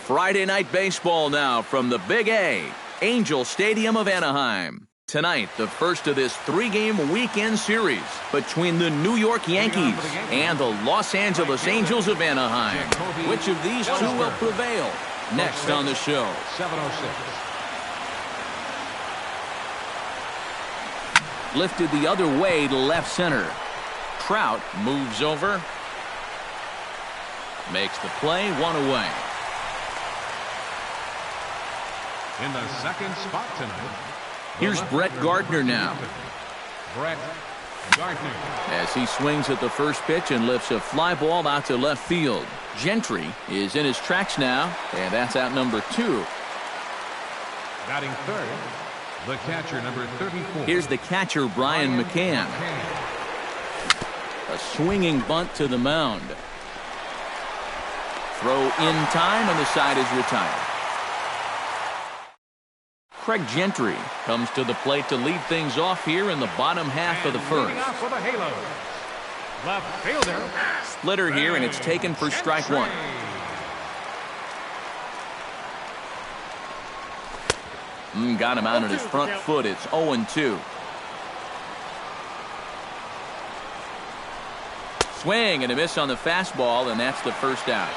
Friday night baseball now from the Big A, Angel Stadium of Anaheim. Tonight, the first of this three-game weekend series between the New York Yankees and the Los Angeles Angels of Anaheim. Which of these two will prevail? Next on the show. 7:06. Lifted the other way to left center. Trout moves over. Makes the play, one away. In the second spot tonight, here's Brett Gardner now. Brett Gardner. As he swings at the first pitch and lifts a fly ball out to left field. Gentry is in his tracks now, and that's out number 2. Batting third, the catcher, number 34. Here's the catcher, Brian McCann. A swinging bunt to the mound. Throw in time, and the side is retired. Craig Gentry comes to the plate to lead things off here in the bottom half of the first. For the Halos, left fielder. Splitter here, and it's taken for strike one. Got him out on his front foot. It's 0-2. Swing and a miss on the fastball, and that's the first out.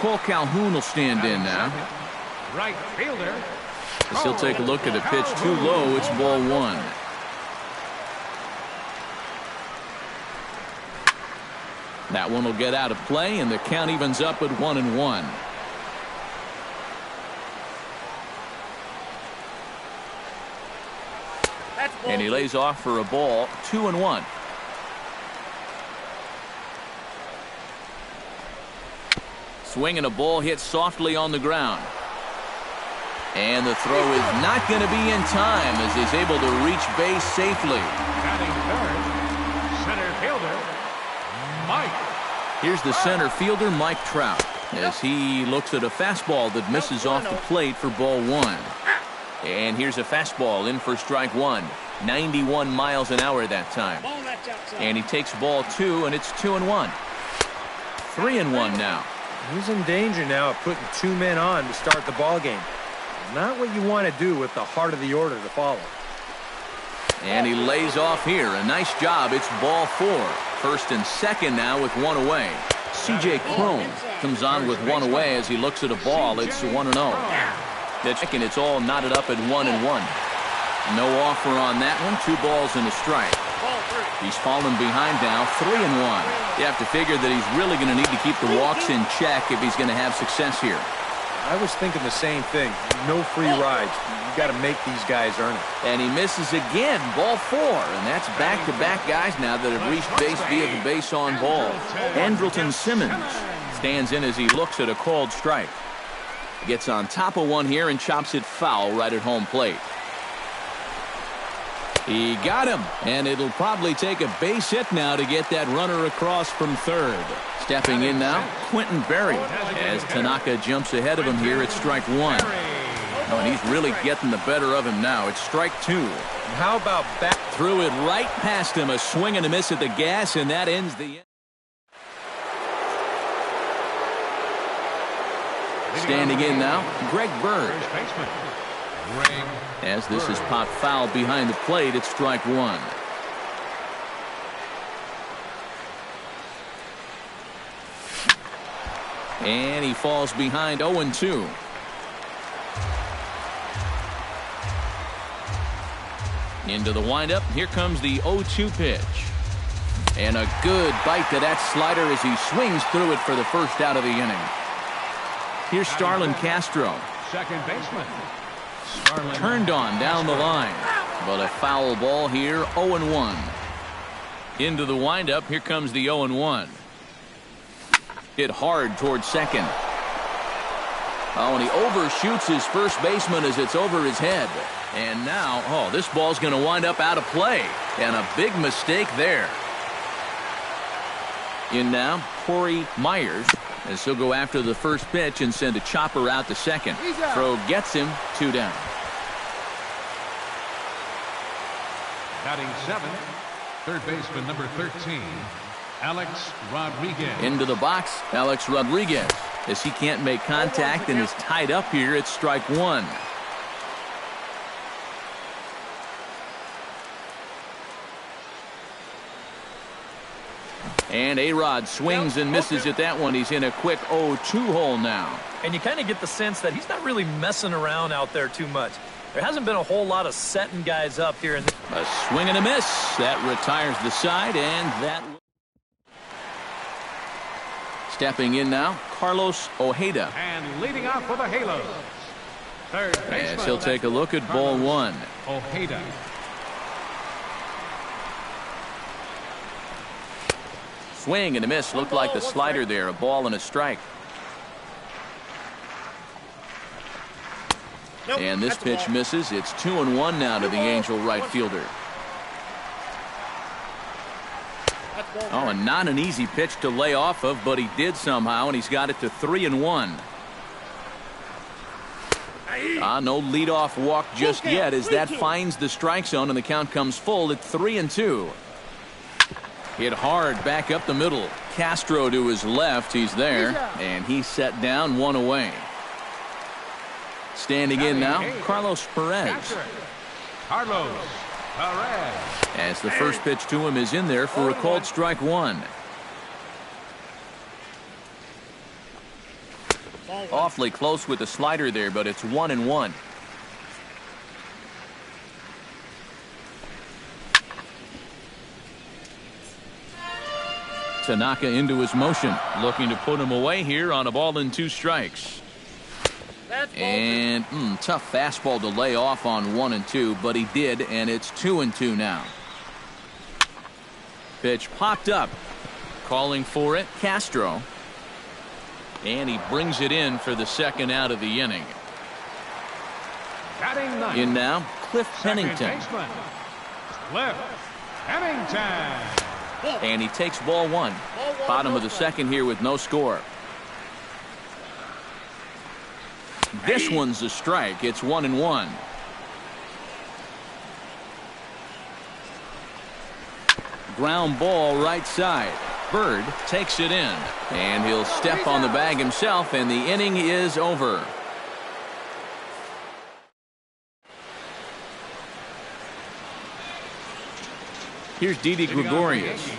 Cole Calhoun will stand in now. Right fielder. As he'll take a look at a pitch too low. It's ball 1. That one will get out of play, and the count evens up at 1-1. And he lays off for a ball, 2-1. Swinging a ball hit softly on the ground. And the throw is not going to be in time as he's able to reach base safely. Batting third, center fielder, Mike. Here's the center fielder, Mike Trout, as he looks at a fastball that misses off the plate for ball 1. And here's a fastball in for strike 1. 91 miles an hour that time. And he takes ball 2, and it's 2-1. 3-1 now. He's in danger now of putting 2 men on to start the ball game. Not what you want to do with the heart of the order to follow. And he lays off here. A nice job. It's ball 4. First and second now with 1 away. C.J. Cron comes on with 1 away as he looks at a ball. It's 1-0. And it's all knotted up at 1-1. No offer on that one. 2 balls and a strike. He's fallen behind now, 3-1. You have to figure that he's really going to need to keep the walks in check if he's going to have success here. I was thinking the same thing. No free rides. You got to make these guys earn it. And he misses again, ball 4. And that's back-to-back guys now that have reached base via the base on ball. Andrelton Simmons stands in as he looks at a called strike. Gets on top of one here and chops it foul right at home plate. He got him, and it'll probably take a base hit now to get that runner across from third. Stepping in now, Quentin Berry, as Tanaka jumps ahead of him here at strike 1. Oh, and he's really getting the better of him now. It's strike 2. How about back? Threw it right past him, a swing and a miss at the gas, and that ends the inning. Standing in now, Greg Bird. As this is popped foul behind the plate, it's strike 1. And he falls behind 0-2. Into the windup. Here comes the 0-2 pitch. And a good bite to that slider as he swings through it for the first out of the inning. Here's Starlin Castro. Second baseman. Turned on down the line. But a foul ball here, 0-1. Into the windup, here comes the 0-1. Hit hard towards second. Oh, and he overshoots his first baseman as it's over his head. And now, this ball's going to wind up out of play. And a big mistake there. In now, Corey Myers, as he'll go after the first pitch and send a chopper out to second. Throw gets him, 2 down. Batting 7, third baseman number 13, Alex Rodriguez. Into the box, Alex Rodriguez. As he can't make contact and is tied up here, it's strike one. And A-Rod swings and misses at that one. He's in a quick 0-2 hole now. And you kind of get the sense that he's not really messing around out there too much. There hasn't been a whole lot of setting guys up here. A swing and a miss. That retires the side, and that... Stepping in now, Carlos Ojeda. And leading off for the Halos. Third baseman. As he'll take a look at ball one. Ojeda. Swing and a miss. Looked like the slider there. A ball and a strike. And this pitch misses. It's 2-1 now to the Angel right fielder. Oh, and not an easy pitch to lay off of, but he did somehow, and he's got it to 3-1. No leadoff walk just yet as that finds the strike zone, and the count comes full at 3-2. Hit hard back up the middle. Castro to his left. He's there, and he's set down, one away. Standing in now, Carlos Perez. Carlos Perez. As the first pitch to him is in there for a called strike one. Awfully close with the slider there, but it's 1-1. Tanaka into his motion, looking to put him away here on a ball and 2 strikes. And tough fastball to lay off on 1-2, but he did, and it's 2-2 now. Pitch popped up. Calling for it, Castro. And he brings it in for the second out of the inning. In now, Cliff Pennington. Cliff Pennington. And he takes ball one. Bottom of the second here with no score. This one's a strike. It's 1-1. Ground ball right side. Bird takes it in. And he'll step on the bag himself, and the inning is over. Here's Didi Gregorius.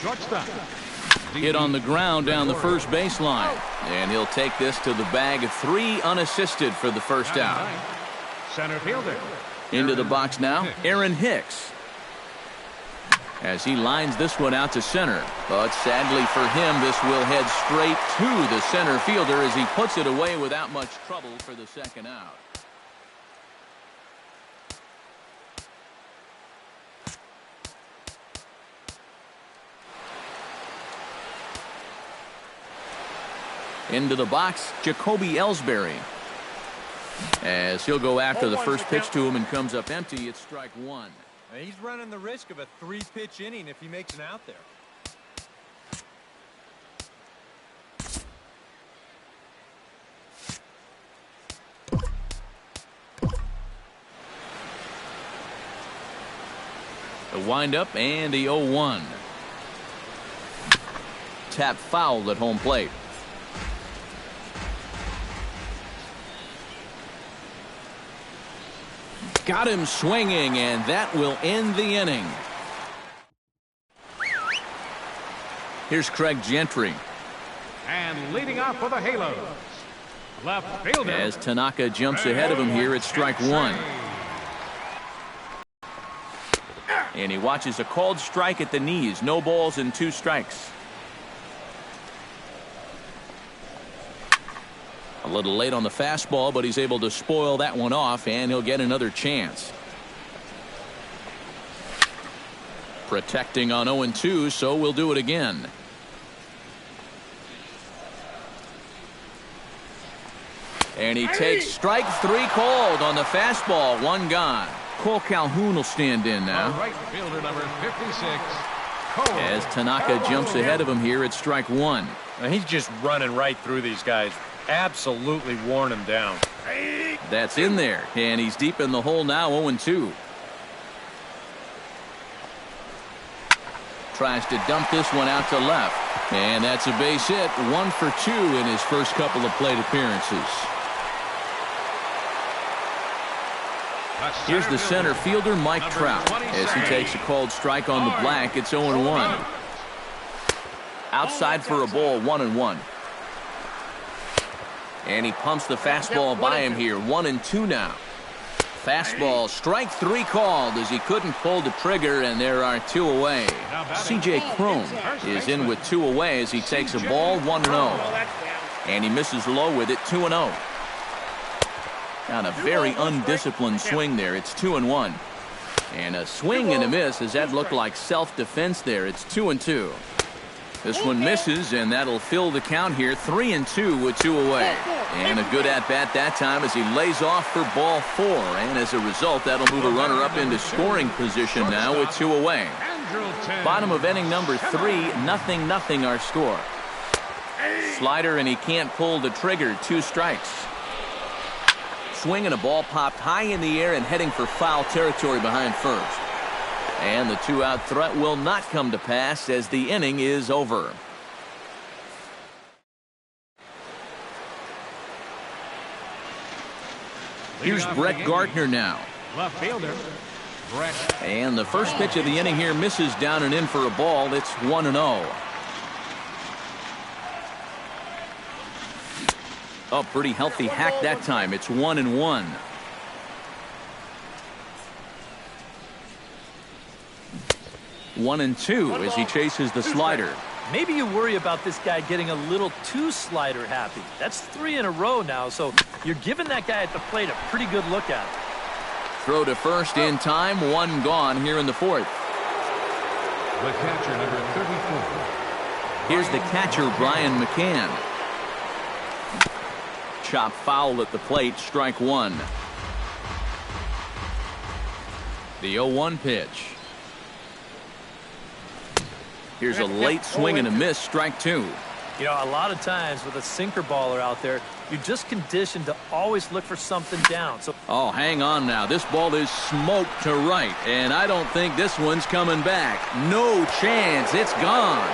Shortstop. Hit on the ground down the first baseline. And he'll take this to the bag of 3 unassisted for the first out. Center fielder. Into the box now, Aaron Hicks. As he lines this one out to center. But sadly for him, this will head straight to the center fielder as he puts it away without much trouble for the second out. Into the box, Jacoby Ellsbury. As he'll go after the first pitch to him and comes up empty, it's strike one. He's running the risk of a 3-pitch inning if he makes an out there. The windup and the 0-1. Tap foul at home plate. Got him swinging, and that will end the inning. Here's Craig Gentry. And leading off for the Halos. Left fielder. As Tanaka jumps ahead of him here at strike one. And he watches a called strike at the knees. No balls and 2 strikes. A little late on the fastball, but he's able to spoil that one off, and he'll get another chance. Protecting on 0-2, so we'll do it again. And he takes strike 3 called on the fastball. 1 gone. Cole Calhoun will stand in now. Right fielder number 56. Cole. As Tanaka jumps ahead of him here at strike 1. He's just running right through these guys. Absolutely worn him down. That's in there, and he's deep in the hole now, 0-2. tries to dump this one out to left. And that's a base hit. 1 for 2 in his first couple of plate appearances. Here's the center fielder, Mike Trout. As he takes a called strike on the black, it's 0-1. Outside for a ball, 1-1. And he pumps the fastball by him here, 1-2 now. Fastball, strike 3 called as he couldn't pull the trigger, and there are 2 away. C.J. Cron is in with 2 away as he takes a ball, 1-0. And he misses low with it, 2-0. On a very undisciplined swing there, it's 2-1. And a swing and a miss as that looked like self-defense there, it's 2-2. This one misses, and that'll fill the count here, 3-2 with 2 away. And a good at-bat that time as he lays off for ball 4. And as a result, that'll move a runner up into scoring position now with 2 away. Bottom of inning number 3, 0-0 our score. Slider, and he can't pull the trigger, 2 strikes. Swing and a ball popped high in the air and heading for foul territory behind first. And the 2-out threat will not come to pass as the inning is over. Here's Brett Gardner now. Left fielder, Brett. And the first pitch of the inning here misses down and in for a ball. It's 1-0. Oh, pretty healthy hack that time. It's 1-1. One and 2 as he chases the slider. Maybe you worry about this guy getting a little too slider happy. That's 3 in a row now, so you're giving that guy at the plate a pretty good look at it. Throw to first in time. 1 gone here in the 4th. The catcher, number 34. Here's the catcher, Brian McCann. Chop foul at the plate, strike 1. The 0-1 pitch. Here's a late swing and a miss, strike 2. You know, a lot of times with a sinker baller out there, you're just conditioned to always look for something down. So, oh, hang on now. This ball is smoked to right, and I don't think this one's coming back. No chance. It's gone.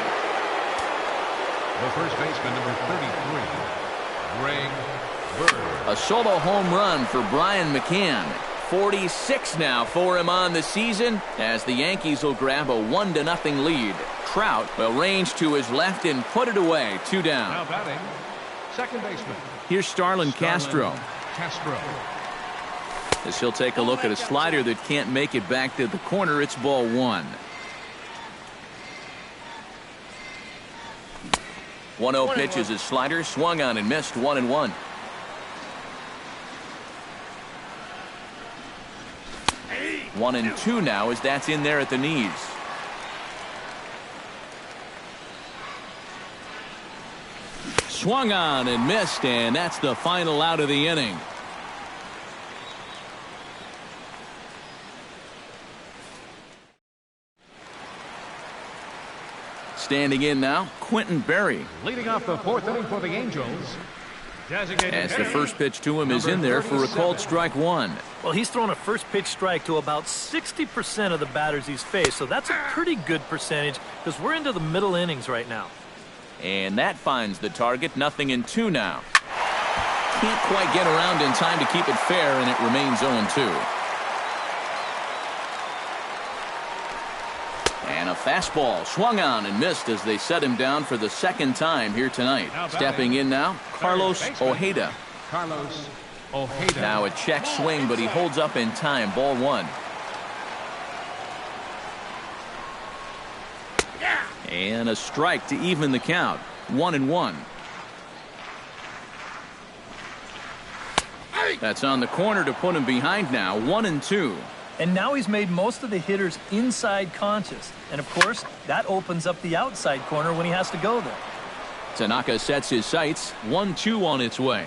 The first baseman, number 33, Greg Bird. A solo home run for Brian McCann. 46 now for him on the season as the Yankees will grab a 1-0 lead. Trout will range to his left and put it away. 2 down. Now batting, second baseman. Here's Starlin Castro. Castro. As he'll take a look at a slider that can't make it back to the corner. It's ball 1. 1-0 pitch is his slider, swung on and missed. 1-1. One and 2 now as that's in there at the knees. Swung on and missed, and that's the final out of the inning. Standing in now, Quentin Berry. Leading off the 4th inning for the Angels. As the first pitch to him is in there for a called strike 1. well, he's thrown a first pitch strike to about 60% of the batters he's faced, so that's a pretty good percentage because we're into the middle innings right now. And that finds the target. 0-2 now. Can't quite get around in time to keep it fair, and it remains 0-2. And a fastball swung on and missed as they set him down for the second time here tonight. Stepping in now, Carlos Ojeda. Carlos Ojeda. Now a check swing, but he holds up in time. Ball 1. And a strike to even the count. 1-1. That's on the corner to put him behind now. 1-2. And now he's made most of the hitters inside conscious. And, of course, that opens up the outside corner when he has to go there. Tanaka sets his sights. 1-2 on its way.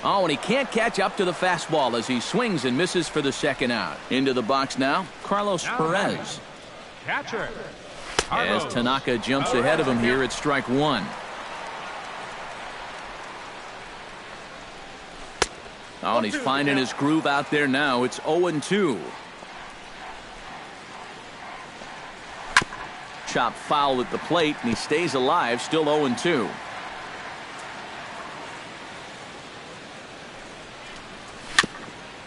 Oh, and he can't catch up to the fastball as he swings and misses for the second out. Into the box now, Carlos Perez. Catcher. As Tanaka jumps ahead of him here at strike 1. Oh, and he's finding his groove out there now. It's 0-2. Chop foul at the plate, and he stays alive, still 0-2.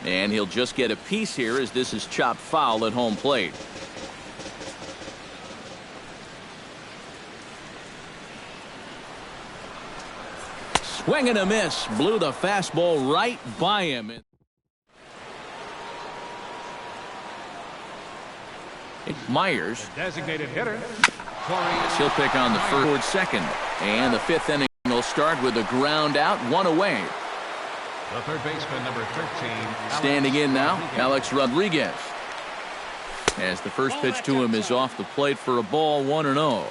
And he'll just get a piece here as this is chopped foul at home plate. Swing and a miss. Blew the fastball right by him. Myers. Designated hitter. He'll pick on the first, second. And the fifth inning will start with a ground out, one away. The third baseman, number 13. Standing in now, Alex Rodriguez. As the first pitch to him is off the plate for a ball, 1-0.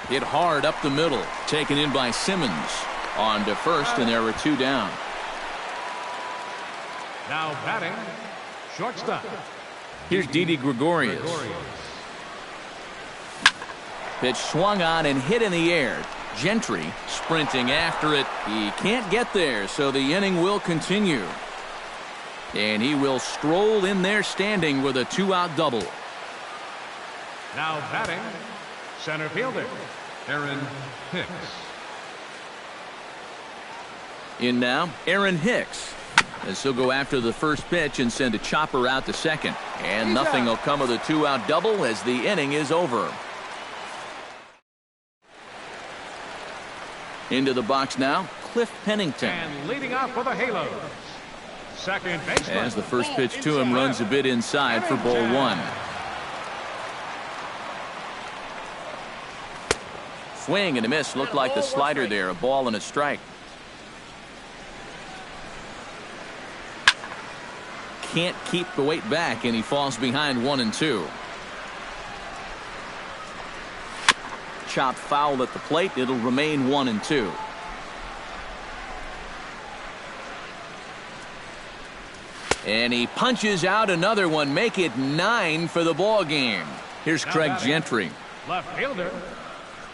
Hit hard up the middle. Taken in by Simmons. On to first, and there were two down. Now batting, shortstop. Here's Didi Gregorius. Pitch swung on and hit in the air. Gentry sprinting after it. He can't get there, so the inning will continue. And he will stroll in there standing with a two-out double. Now batting, center fielder, Aaron Hicks. In now, Aaron Hicks. As he'll go after the first pitch and send a chopper out to second. And nothing will come of the two-out double as the inning is over. Into the box now, Cliff Pennington. And leading off for the Halos, second baseman. As the first pitch to him runs a bit inside for ball one. Swing and a miss. Looked like the slider there. A ball and a strike. Can't keep the weight back, and he falls behind 1-2. Chopped foul at the plate. It'll remain 1-2. And he punches out another one. Make it 9 for the ball game. Here's Craig Gentry. Left fielder.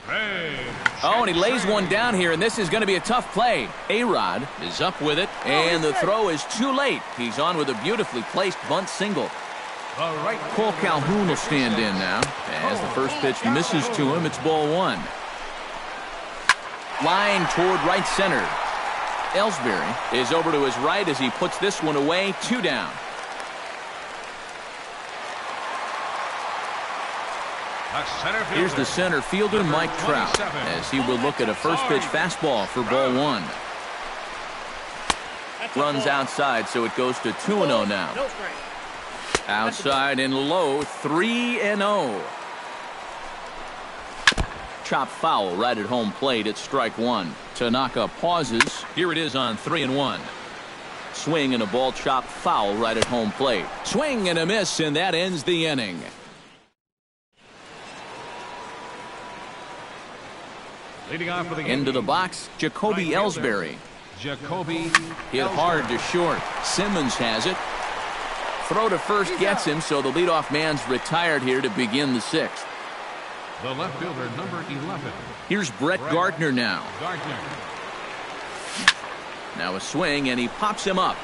Oh, and he lays one down here, and this is going to be a tough play. A-Rod is up with it, and the throw is too late. He's on with a beautifully placed bunt single. Cole Calhoun will stand in now. As the first pitch misses to him, it's ball one. Line toward right center. Ellsbury is over to his right as he puts this one away. Two down. Here's the center fielder, Mike Trout, as he will look at a first pitch fastball for ball one. Runs outside, so it goes to 2-0 now. Outside and low, 3-0. Chop foul right at home plate at strike one. Tanaka pauses. Here it is on 3-1. Swing and a ball chopped foul right at home plate. Swing and a miss, and that ends the inning. Leading off for the Into the box, Jacoby Ellsbury. Jacoby hit hard to short. Simmons has it. Throw to first gets him, so the leadoff man's retired here to begin the sixth. The left fielder, number 11. Here's Brett Gardner now. Now a swing, and he pops him up.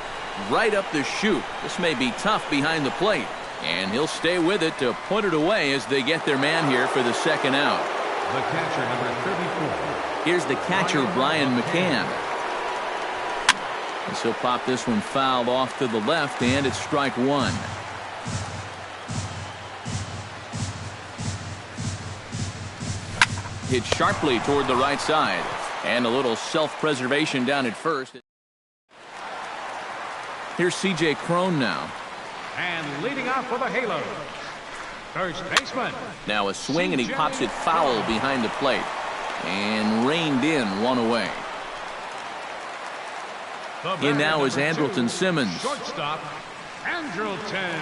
Right up the chute. This may be tough behind the plate. And he'll stay with it to put it away as they get their man here for the second out. The catcher, number 34. Here's the catcher, Brian McCann. And so pop this one foul off to the left, and it's strike one. Hit sharply toward the right side. And a little self-preservation down at first. Here's C.J. Cron now. And leading off for the Halos, first baseman. Now a swing, and he pops it foul behind the plate. And reined in, one away. In now is Andrelton Simmons. Shortstop, Andrelton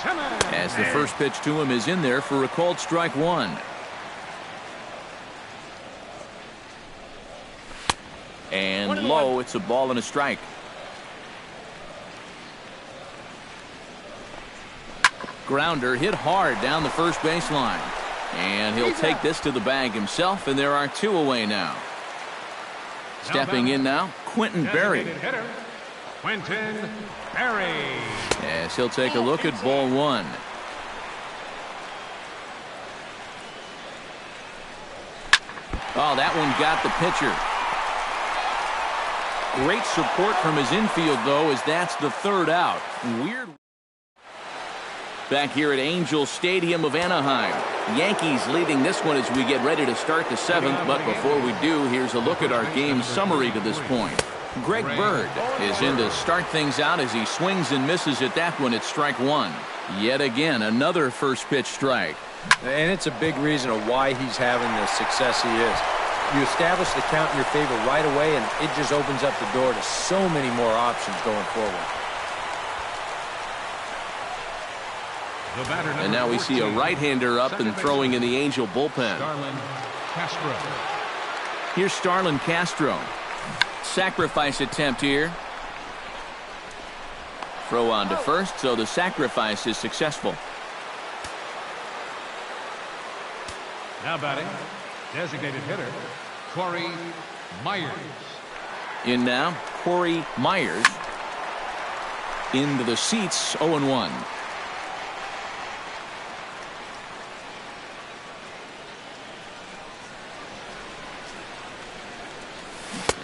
Simmons. As the first pitch to him is in there for a called strike one. And low, it's a ball and a strike. Grounder hit hard down the first baseline. And he'll take this to the bag himself, and there are two away now. Stepping in now, Quentin Berry. Quentin Berry. As he'll take a look at ball one. Oh, that one got the pitcher. Great support from his infield, though, as that's the third out. Weird. Back here at Angel Stadium of Anaheim. Yankees leading this one as we get ready to start the seventh. But before we do, here's a look at our game summary to this point. Greg Bird is in to start things out as he swings and misses at that one at strike one. Yet again, another first pitch strike. And it's a big reason of why he's having the success he is. You establish the count in your favor right away, and it just opens up the door to so many more options going forward. And now we see a right-hander up and throwing in the Angel bullpen. Starlin Castro. Here's Starlin Castro. Sacrifice attempt here. Throw on to first, so the sacrifice is successful. Now batting, designated hitter, Corey Myers. In now, Corey Myers. Into the seats, 0-1.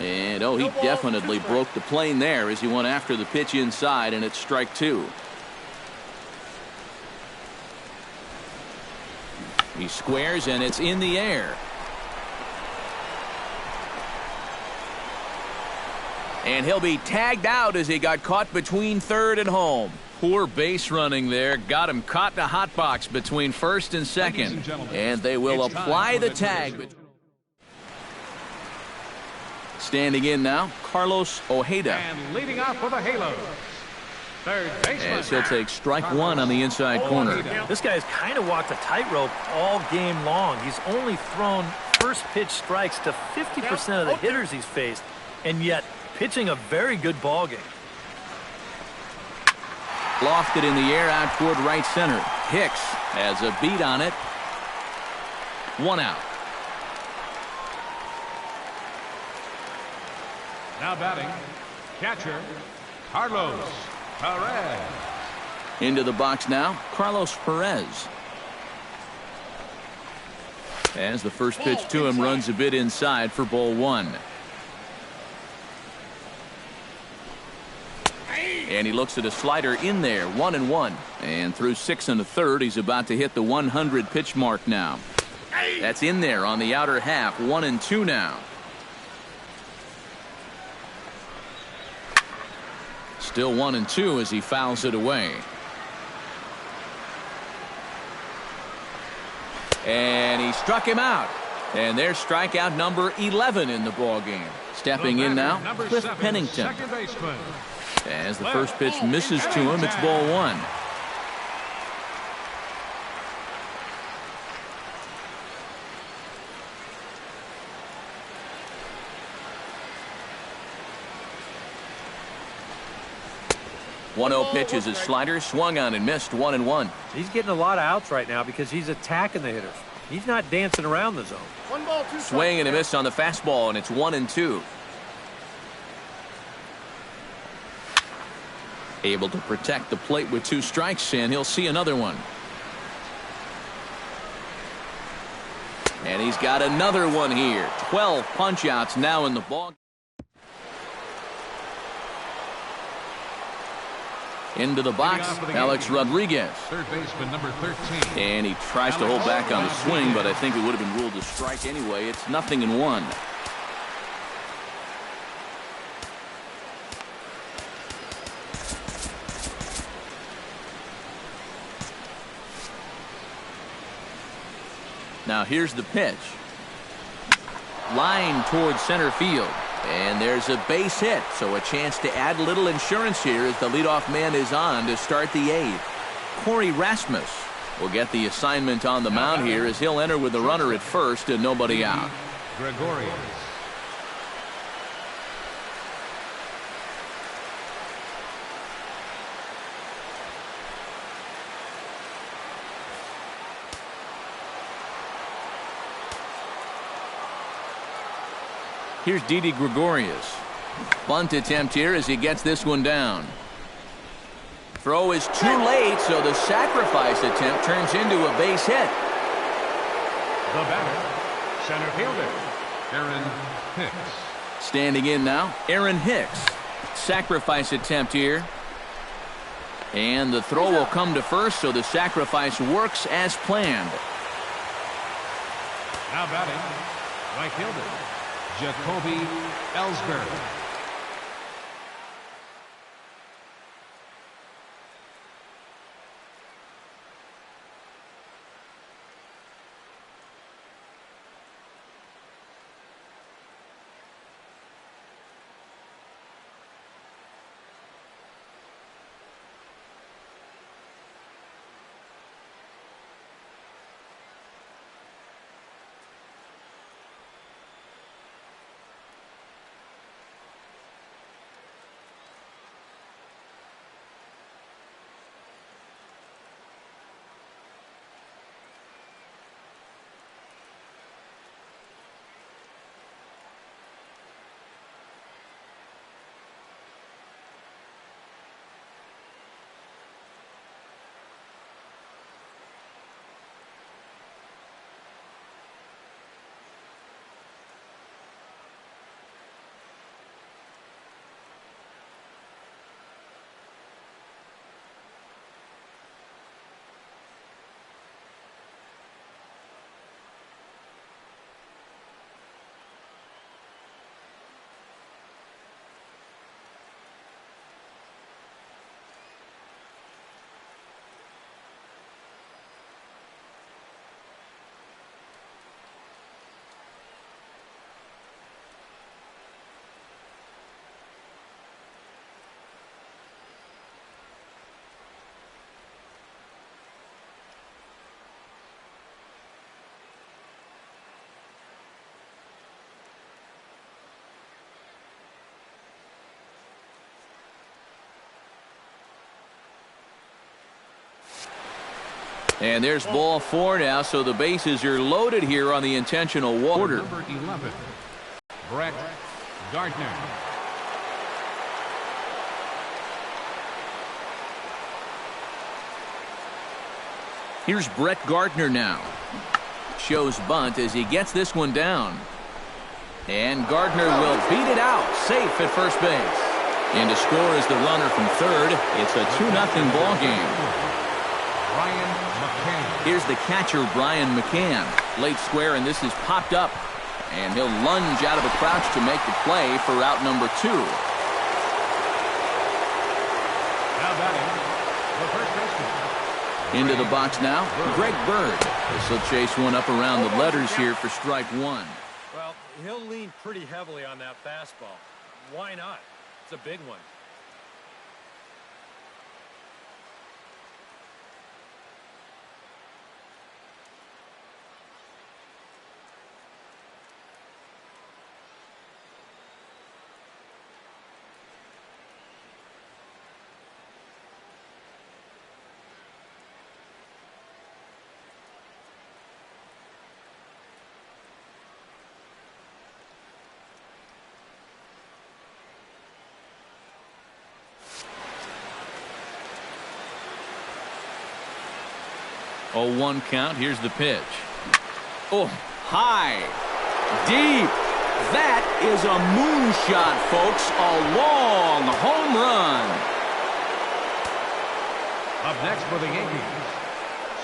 And, oh, he definitely broke the plane there as he went after the pitch inside, and it's strike two. He squares, and it's in the air. And he'll be tagged out as he got caught between third and home. Poor base running there. Got him caught in a hot box between first and second. And they will apply the tag. Standing in now, Carlos Ojeda. And leading off for the Halos, third baseman. As he'll take strike one on the inside corner. This guy's kind of walked a tightrope all game long. He's only thrown first pitch strikes to 50% of the hitters he's faced, and yet pitching a very good ball game. Lofted in the air out toward right center. Hicks has a beat on it. One out. Now batting, catcher, Carlos Perez. Into the box now, Carlos Perez. As the first pitch to him runs a bit inside for ball one. And he looks at a slider in there, 1-1. And through 6 1/3, he's about to hit the 100 pitch mark now. That's in there on the outer half, 1-2 now. Still 1-2 as he fouls it away. And he struck him out. And there's strikeout number 11 in the ball game. Stepping in now, Cliff Pennington. Second baseman. As the first pitch misses to him, it's ball one. One-0 pitch is his slider, swung on and missed, 1-1. He's getting a lot of outs right now because he's attacking the hitters. He's not dancing around the zone. Swing and a miss on the fastball, and it's 1-2. Able to protect the plate with 2 strikes, and he'll see another one. And he's got another one here. 12 punch-outs now in the ball. Into the box, Alex Rodriguez. Third baseman number 13. And he tries to hold back on the swing, but I think it would have been ruled a strike anyway. It's 0-1. Now here's the pitch. Line towards center field. And there's a base hit, so a chance to add a little insurance here as the leadoff man is on to start the 8th. Corey Rasmus will get the assignment on the mound here as he'll enter with a runner at first and nobody out. Gregorius. Here's Didi Gregorius. Bunt attempt here as he gets this one down. Throw is too late, so the sacrifice attempt turns into a base hit. The batter, center fielder, Aaron Hicks. Standing in now, Aaron Hicks. Sacrifice attempt here. And the throw will come to first, so the sacrifice works as planned. Now batting, right fielder, Jacoby Ellsbury. And there's ball 4 now, so the bases are loaded here on the intentional walk. Number 11, Brett Gardner. Here's Brett Gardner now. Shows bunt as he gets this one down. And Gardner will beat it out, safe at first base. And to score is the runner from third. It's a 2-0 ball game. Here's the catcher, Brian McCann. Late square, and this is popped up. And he'll lunge out of a crouch to make the play for out number 2. Now batting, the first baseman. Into the box now, Greg Bird. This will chase one up around the letters here for strike 1. Well, he'll lean pretty heavily on that fastball. Why not? It's a big one. Oh, 1 count. Here's the pitch. Oh, high, deep. That is a moonshot, folks. A long home run. Up next for the Yankees,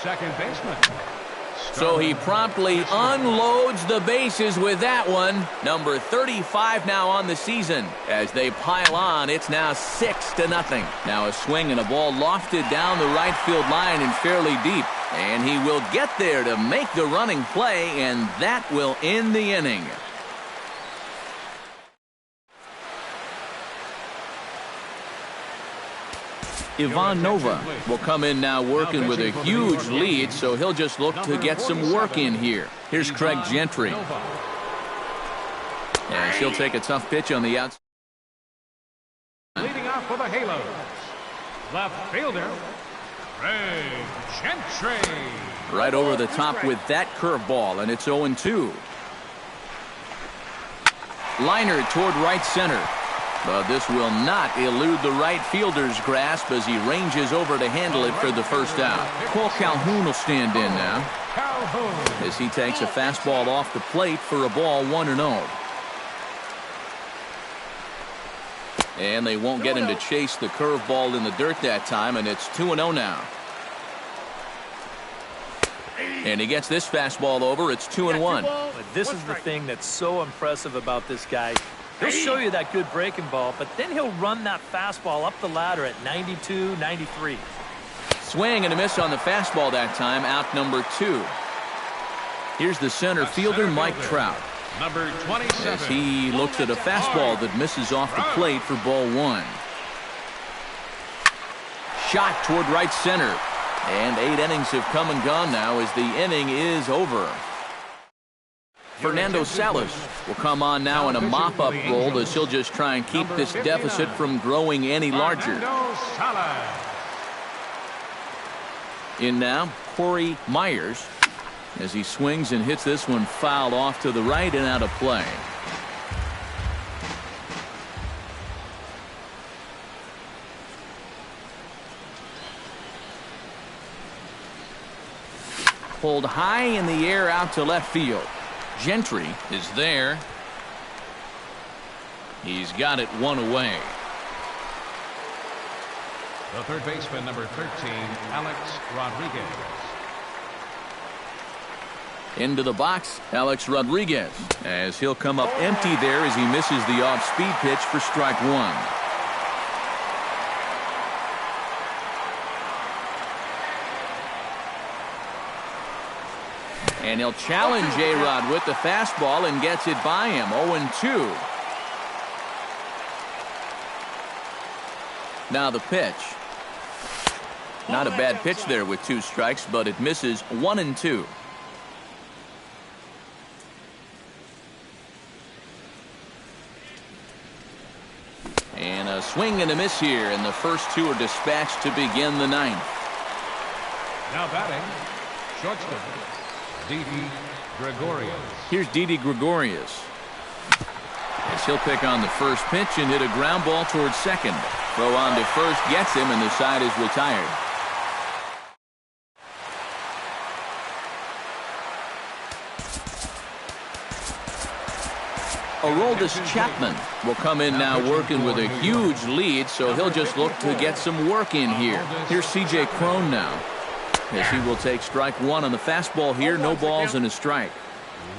second baseman. So he promptly unloads the bases with that one. Number 35 now on the season. As they pile on, it's now 6-0. Now a swing and a ball lofted down the right field line and fairly deep. And he will get there to make the running play, and that will end the inning. Ivan Nova will come in now working with a huge lead, so he'll just look to get some work in here. Here's Craig Gentry. And she'll take a tough pitch on the outside. Leading off for the Halos, left fielder, Craig Gentry. Right over the top with that curveball, and it's 0-2. Liner toward right center. But this will not elude the right fielder's grasp as he ranges over to handle it for the first out. Cole Calhoun will stand in now as he takes a fastball off the plate for a ball 1-0. And they won't get him to chase the curveball in the dirt that time, and it's 2-0 now. And he gets this fastball over. It's 2-1. But this is the thing that's so impressive about this guy. He'll show you that good breaking ball, but then he'll run that fastball up the ladder at 92, 93. Swing and a miss on the fastball that time, out number 2. Here's the center fielder, Mike Trout. Number 27. As he looks at a fastball that misses off the plate for ball 1. Shot toward right center. And 8 innings have come and gone now as the inning is over. Fernando Salas will come on now in a mop-up role as he'll just try and keep this deficit from growing any larger. In now, Corey Myers as he swings and hits this one fouled off to the right and out of play. Pulled high in the air out to left field. Gentry is there. He's got it 1 away. The third baseman, number 13, Alex Rodriguez. Into the box, Alex Rodriguez, as he'll come up empty there as he misses the off-speed pitch for strike 1. And he'll challenge A-Rod with the fastball and gets it by him. 0-2. Now the pitch. Not a bad pitch there with 2 strikes, but it misses 1-2. And a swing and a miss here, and the first 2 are dispatched to begin the 9th. Now batting, shortstop, Didi Gregorius. Here's Didi Gregorius. As he'll pick on the first pitch and hit a ground ball towards second. Throw on to first gets him, and the side is retired. Aroldis Chapman will come in now working with a huge lead, so he'll just look to get some work in here. Here's C.J. Cron now, as he will take strike 1 on the fastball here. No balls and a strike.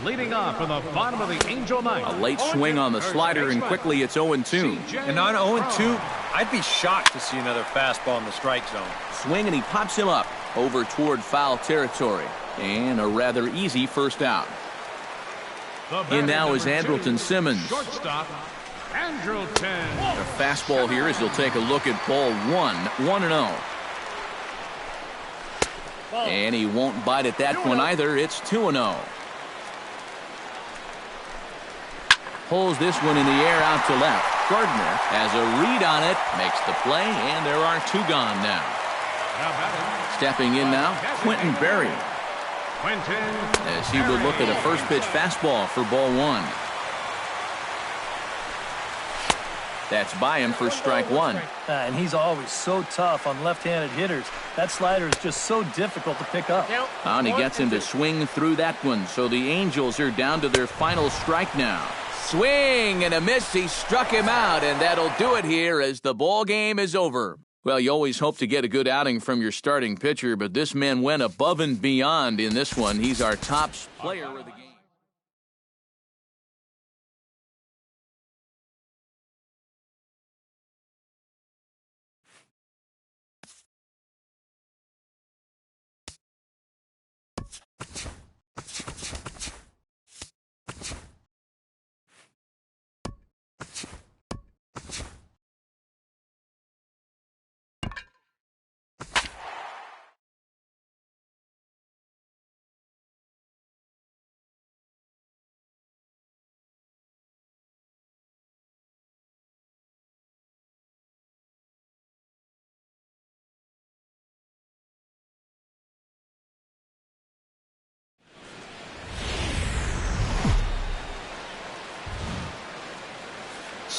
Leading off from the bottom of the Angel Ninth. A late swing on the slider, and quickly it's 0-2. And on 0-2, I'd be shocked to see another fastball in the strike zone. Swing, and he pops him up over toward foul territory. And a rather easy first out. In now is Andrelton Simmons. Shortstop, Andrelton. A fastball here as he'll take a look at ball 1. 1-0. And he won't bite at that one either. It's 2-0. Pulls this one in the air out to left. Gardner has a read on it, makes the play, and there are 2 gone now. Stepping in now, Quentin Berry, as he would look at a first pitch fastball for ball 1. That's by him for strike 1. And he's always so tough on left-handed hitters. That slider is just so difficult to pick up. And he gets him to swing through that one, so the Angels are down to their final strike now. Swing and a miss. He struck him out, and that'll do it here as the ball game is over. Well, you always hope to get a good outing from your starting pitcher, but this man went above and beyond in this one. He's our top player of the game.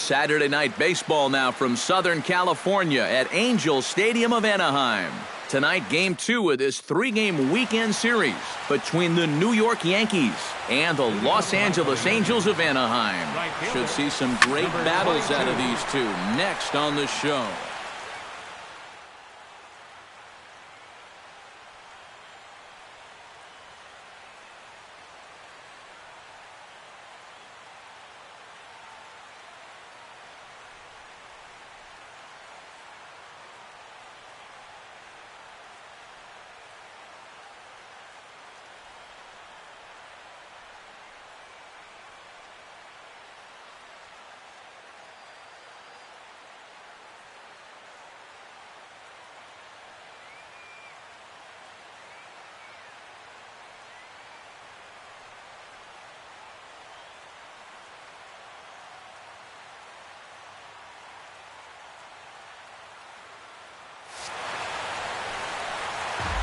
Saturday night baseball now from Southern California at Angel Stadium of Anaheim. Tonight, Game 2 of this 3-game weekend series between the New York Yankees and the Los Angeles Angels of Anaheim. Should see some great battles out of these two next on the show.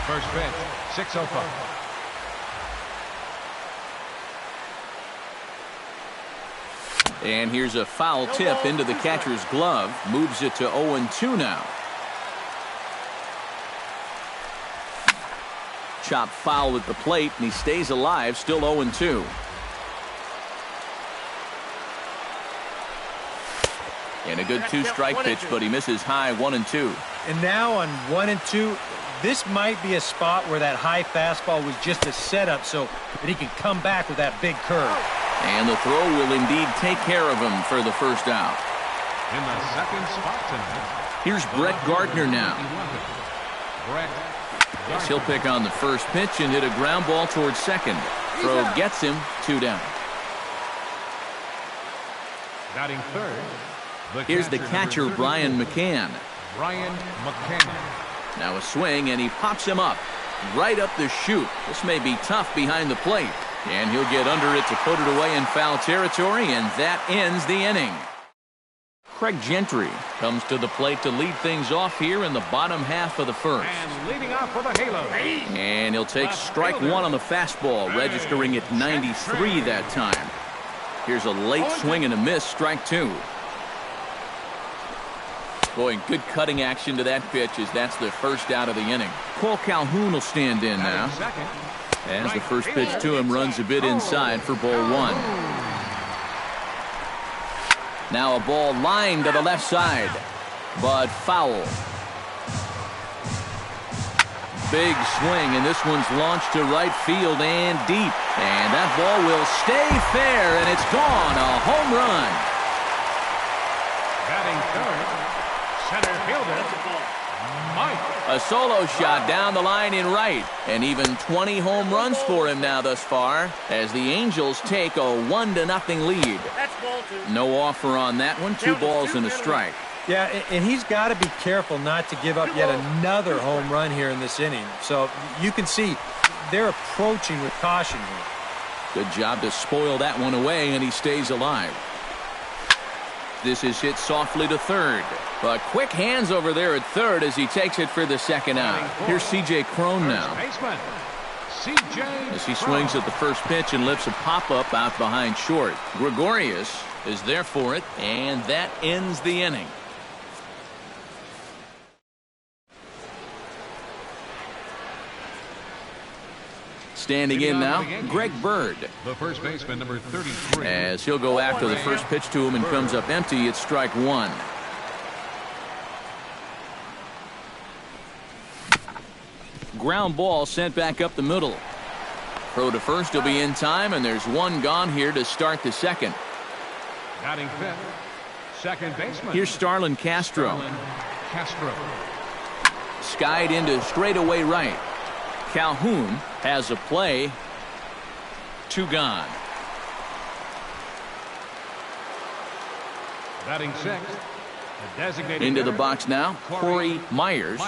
First pitch, 6:05. And here's a foul tip into the catcher's glove. Moves it to 0-2 now. Chop foul at the plate, and he stays alive, still 0-2. And a good two-strike pitch, but he misses high 1-2. And now on 1-2, this might be a spot where that high fastball was just a setup so that he can come back with that big curve. And the throw will indeed take care of him for the first out. In the second spot tonight, here's Brett Gardner now. Brett Yes, he'll pick on the first pitch and hit a ground ball towards second. Throw gets him 2 down. Batting third. Here's the catcher, Brian McCann. Brian McCann. Now a swing, and he pops him up. Right up the chute. This may be tough behind the plate. And he'll get under it to put it away in foul territory, and that ends the inning. Craig Gentry comes to the plate to lead things off here in the bottom half of the first. And leading off for the Halo. And he'll take strike 1 on the fastball, registering at 93 that time. Here's a late swing and a miss, strike 2. Boy, good cutting action to that pitch as that's the first out of the inning. Cole Calhoun will stand in now. As the first pitch to him runs a bit inside for ball 1. Now a ball lined to the left side, but foul. Big swing, and this one's launched to right field and deep. And that ball will stay fair, and it's gone. A home run. Batting third, center fielder, Mike. A solo shot down the line in right, and even 20 home runs for him now thus far as the Angels take a 1-0 lead. No offer on that one. 2 balls and a strike. Yeah, and he's got to be careful not to give up yet another home run here in this inning. So you can see they're approaching with caution here. Good job to spoil that one away, and he stays alive. This is hit softly to third. But quick hands over there at third as he takes it for the second out. Here's C.J. Cron now. As he swings at the first pitch and lifts a pop-up out behind short. Gregorius is there for it, and that ends the inning. Standing in now, Greg Bird. The first baseman, number 33. As he'll go after the first pitch to him and comes up empty, it's strike 1. Ground ball sent back up the middle. Throw to first will be in time, and there's 1 gone here to start the second. Batting fifth, second baseman. Here's Starlin Castro. Castro. Skied into straightaway right. Calhoun has a play. 2 gone. Batting sixth, the designated Into the hitter, box now, Corey Myers.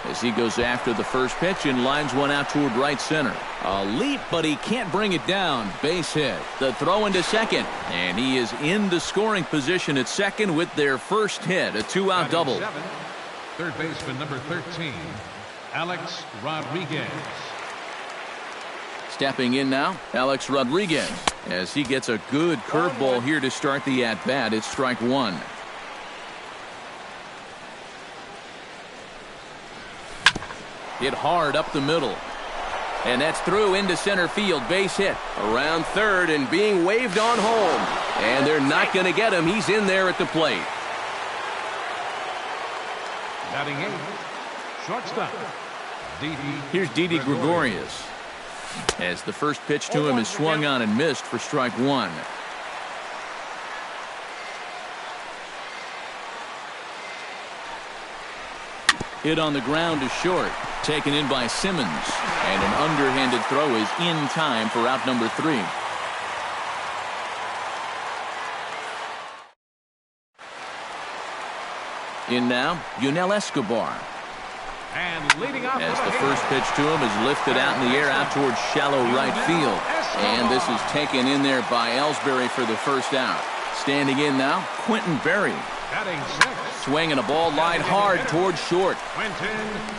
As he goes after the first pitch and lines one out toward right center. A leap, but he can't bring it down. Base hit. The throw into second. And he is in the scoring position at second with their first hit. A 2-out double. Third baseman, number 13, Alex Rodriguez. Stepping in now, Alex Rodriguez. as he gets a good curveball here to start the at-bat. It's strike one. Hit hard up the middle. And that's through into center field. Base hit. Around third and being waved on home. And they're not going to get him. He's in there at the plate. Batting eighth, shortstop, Didi. Here's Didi Gregorius, as the first pitch to him is swung on and missed for strike one. Hit on the ground to short, taken in by Simmons, and an underhanded throw is in time for out number 3. In now, Yunel Escobar. And leading off as the first pitch to him is lifted out in the air out towards shallow right field. And this is taken in there by Ellsbury for the first out. Standing in now, Quentin Berry. Batting sixth. Swinging a ball line hard towards short.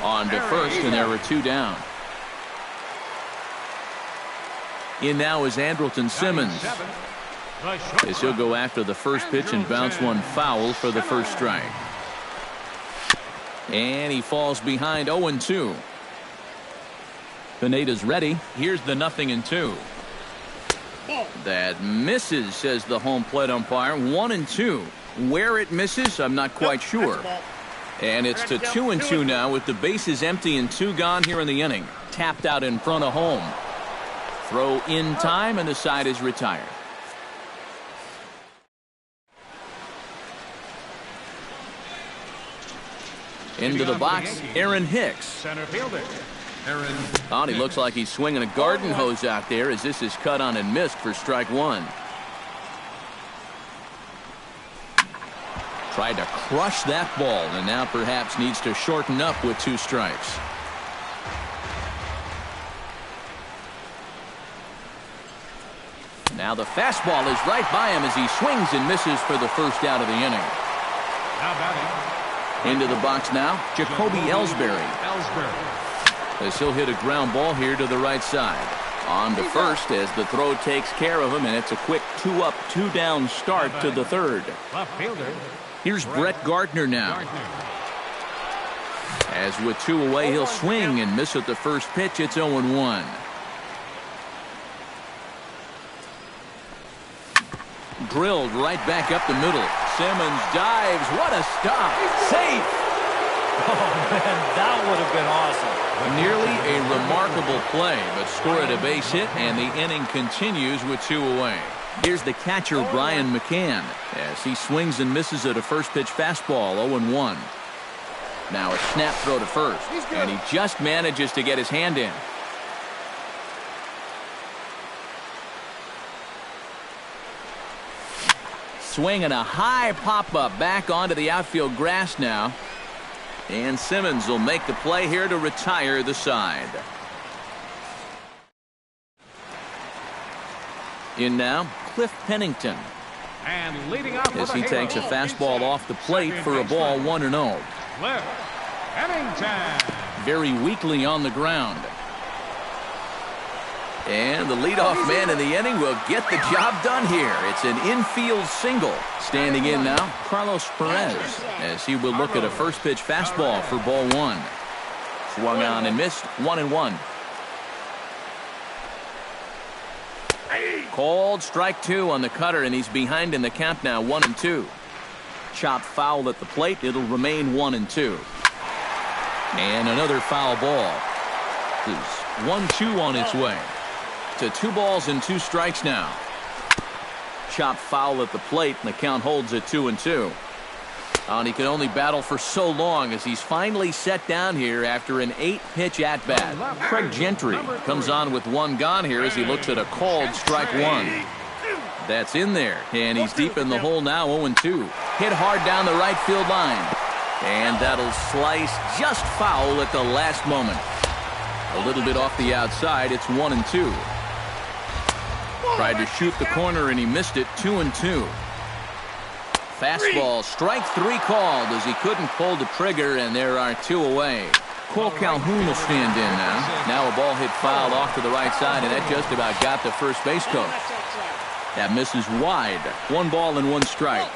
On to first, and there are 2 down. In now is Andrelton Simmons, as he'll go after the first pitch and bounce one foul for the first strike. And he falls behind 0-2. Pineda's ready. Here's the 0-2. That misses, says the home plate umpire. 1-2. Where it misses, I'm not quite sure. And it's to 2-2 now with the bases empty and 2 gone here in the inning. Tapped out in front of home. Throw in time, and the side is retired. Into the box, Aaron Hicks. Center fielder, Aaron. Oh, he looks like he's swinging a garden hose out there as this is cut on and missed for strike one. Tried to crush that ball and now perhaps needs to shorten up with 2 strikes. Now the fastball is right by him as he swings and misses for the first out of the inning. Now batting. Into the box now, Jacoby Ellsbury. As he'll hit a ground ball here to the right side. On to first as the throw takes care of him, and it's a quick 2-up, 2-down start to the third. Left fielder. Here's Brett Gardner now. As with 2 away, he'll swing and miss at the first pitch. It's 0-1. Drilled right back up the middle. Simmons dives. What a stop. Safe. Oh, man, that would have been awesome. Nearly a remarkable play, but scored a base hit, and the inning continues with 2 away. Here's the catcher, Brian McCann, as he swings and misses at a first pitch fastball, 0-1. Now a snap throw to first, and he just manages to get his hand in. Swinging a high pop-up back onto the outfield grass now. And Simmons will make the play here to retire the side. In now, Cliff Pennington. And leading off as he takes a fastball off the plate for a ball 1-0. Cliff Pennington. Very weakly on the ground. And the leadoff man in the inning will get the job done here. It's an infield single. Standing in now, Carlos Perez, as he will look at a first pitch fastball for ball 1. Swung on and missed, 1-1. Called strike 2 on the cutter, and he's behind in the count now, 1-2. Chopped foul at the plate. It'll remain 1-2. And another foul ball. 1-2 on its way. To 2 balls and 2 strikes now. Chopped foul at the plate, and the count holds at 2-2. And he can only battle for so long as he's finally set down here after an 8-pitch at-bat. Craig Gentry comes on with 1 gone here as he looks at a called strike 1. That's in there, and he's deep in the hole now, 0-2. Hit hard down the right field line. And that'll slice just foul at the last moment. A little bit off the outside, it's 1-2. Tried to shoot the corner and he missed it, 2-2. Fastball, strike 3 called as he couldn't pull the trigger, and there are 2 away. Cole Calhoun will stand in now. Now a ball hit foul off to the right side, and that just about got the first base coach. That misses wide. 1 ball and 1 strike.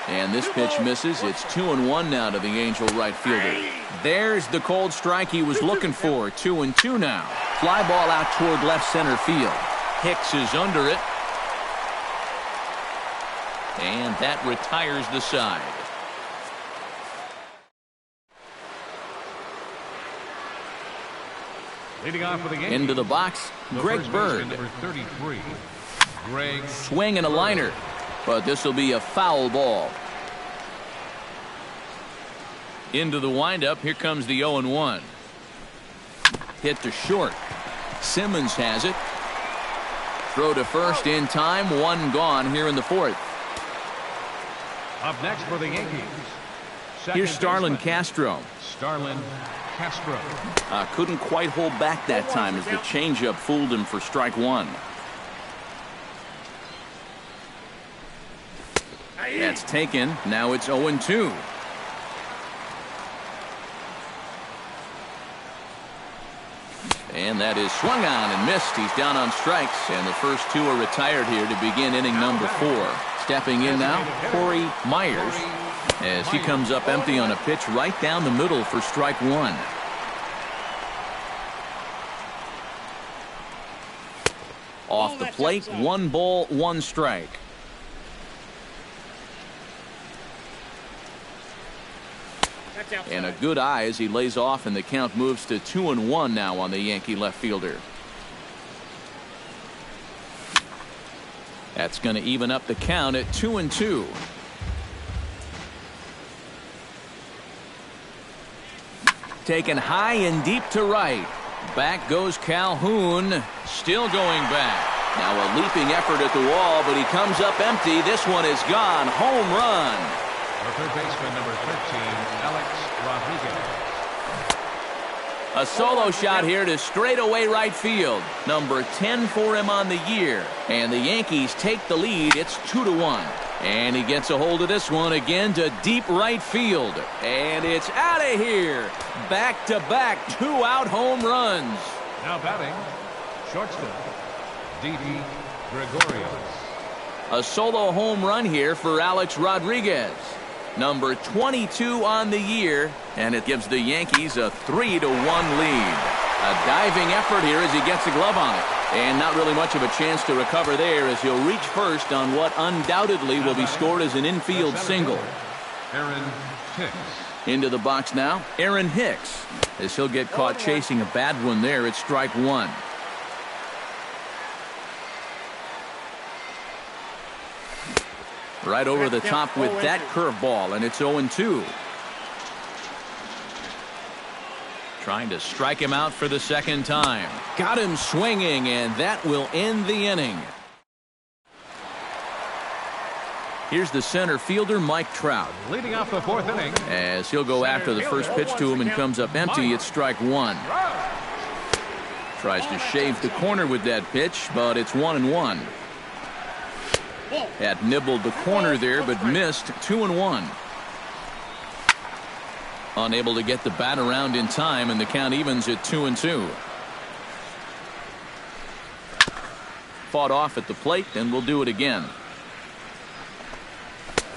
And this pitch misses. It's 2-1 now to the Angel right fielder. There's the cold strike he was looking for. 2-2 now. Fly ball out toward left center field. Hicks is under it. And that retires the side. Leading off for the Yankees, into the box, Greg Bird. Number 33, Greg. Swing and a liner, but this will be a foul ball. Into the windup, here comes the 0-1. Hit to short. Simmons has it. Throw to first in time. 1 gone here in the 4th. Up next for the Yankees. Here's Starlin Castro. Starlin Castro. Couldn't quite hold back that time as the changeup fooled him for strike 1. That's taken. Now it's 0-2. And that is swung on and missed. He's down on strikes, and the first 2 are retired here to begin inning number 4. Stepping in now, Corey Myers, as he comes up empty on a pitch right down the middle for strike 1. Off the plate, 1 ball, 1 strike. And a good eye as he lays off, and the count moves to 2-1 now on the Yankee left fielder. That's going to even up the count at 2-2. Taken high and deep to right. Back goes Calhoun. Still going back. Now a leaping effort at the wall, but he comes up empty. This one is gone. Home run. Our third baseman, number 13, Alex Rodriguez. A solo shot here to straightaway right field. Number 10 for him on the year. And the Yankees take the lead. It's 2-1. And he gets a hold of this one again to deep right field. And it's out of here. Back-to-back 2-out home runs. Now batting, shortstop, Didi Gregorius. A solo home run here for Alex Rodriguez. Number 22 on the year, and it gives the Yankees a 3-1 lead. A diving effort here as he gets the glove on it. And not really much of a chance to recover there as he'll reach first on what undoubtedly will be scored as an infield single. Aaron Hicks. Into the box now, Aaron Hicks, as he'll get caught chasing a bad one there at strike 1. Right over the top with that curveball, and it's 0-2. Trying to strike him out for the second time. Got him swinging, and that will end the inning. Here's the center fielder, Mike Trout. Leading off the 4th inning. As he'll go after the first pitch to him and comes up empty, it's strike 1. Tries to shave the corner with that pitch, but it's 1-1. Had nibbled the corner there, but missed. 2-1. Unable to get the bat around in time, and the count evens at 2-2. Fought off at the plate, and we'll do it again.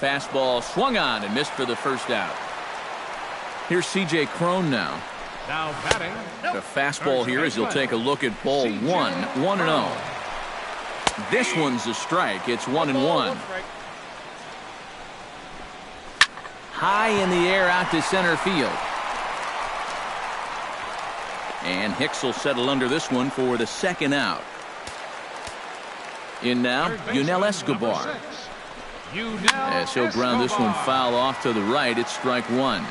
Fastball swung on and missed for the first out. Here's C.J. Cron now. Now batting. The fastball here as he'll take a look at ball 1. 1-0. This one's a strike. It's 1-1. High in the air out to center field. And Hicks will settle under this one for the second out. In now, Yunel Escobar. As he'll ground this one foul off to the right, it's strike 1.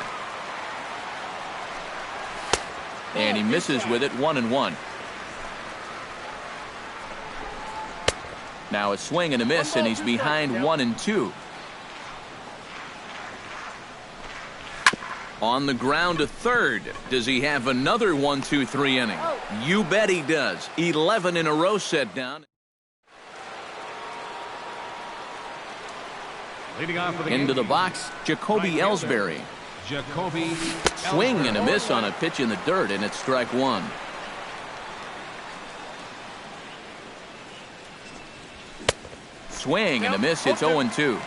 And he misses with it. 1-1. Now a swing and a miss, and he's behind 1-2. On the ground to third. Does he have another 1-2-3 inning? You bet he does. 11 in a row set down. Leading off for the Into the Yankees, box, Jacoby Ellsbury. Jacoby Swing and a miss on a pitch in the dirt, and it's strike 1. swing and a miss. It's 0-2.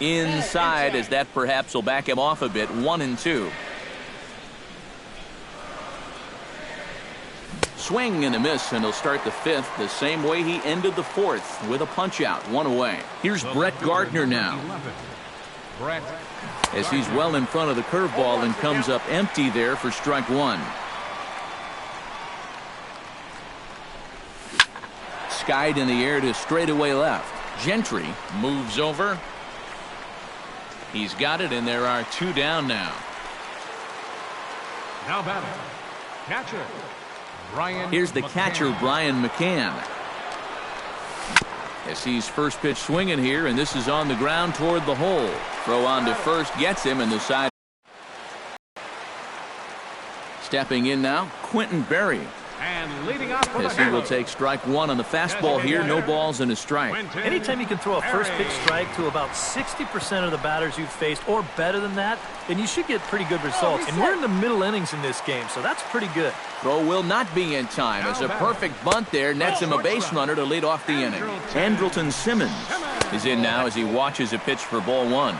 Inside, as that perhaps will back him off a bit. 1-2. Swing and a miss, and he'll start the fifth the same way he ended the fourth, with a punch out, 1 away. Here's Brett Gardner now, as he's well in front of the curveball and comes up empty there for strike 1. Skied in the air to straightaway left. Gentry moves over. He's got it, and there are 2 down now. Now batting, catcher. Here's the catcher, Brian McCann. As he's first pitch swinging here, and this is on the ground toward the hole. Throw on to first gets him, and the side. Stepping in now, Quentin Berry. And leading off for as he will take strike 1 on the fastball here. No balls and a strike. Anytime you can throw a first pitch strike to about 60% of the batters you've faced, or better than that, then you should get pretty good results. And we're in the middle innings in this game, so that's pretty good. Throw will not be in time, as a perfect bunt there nets him a base runner to lead off the inning. Andrelton Simmons is in now as he watches a pitch for ball 1.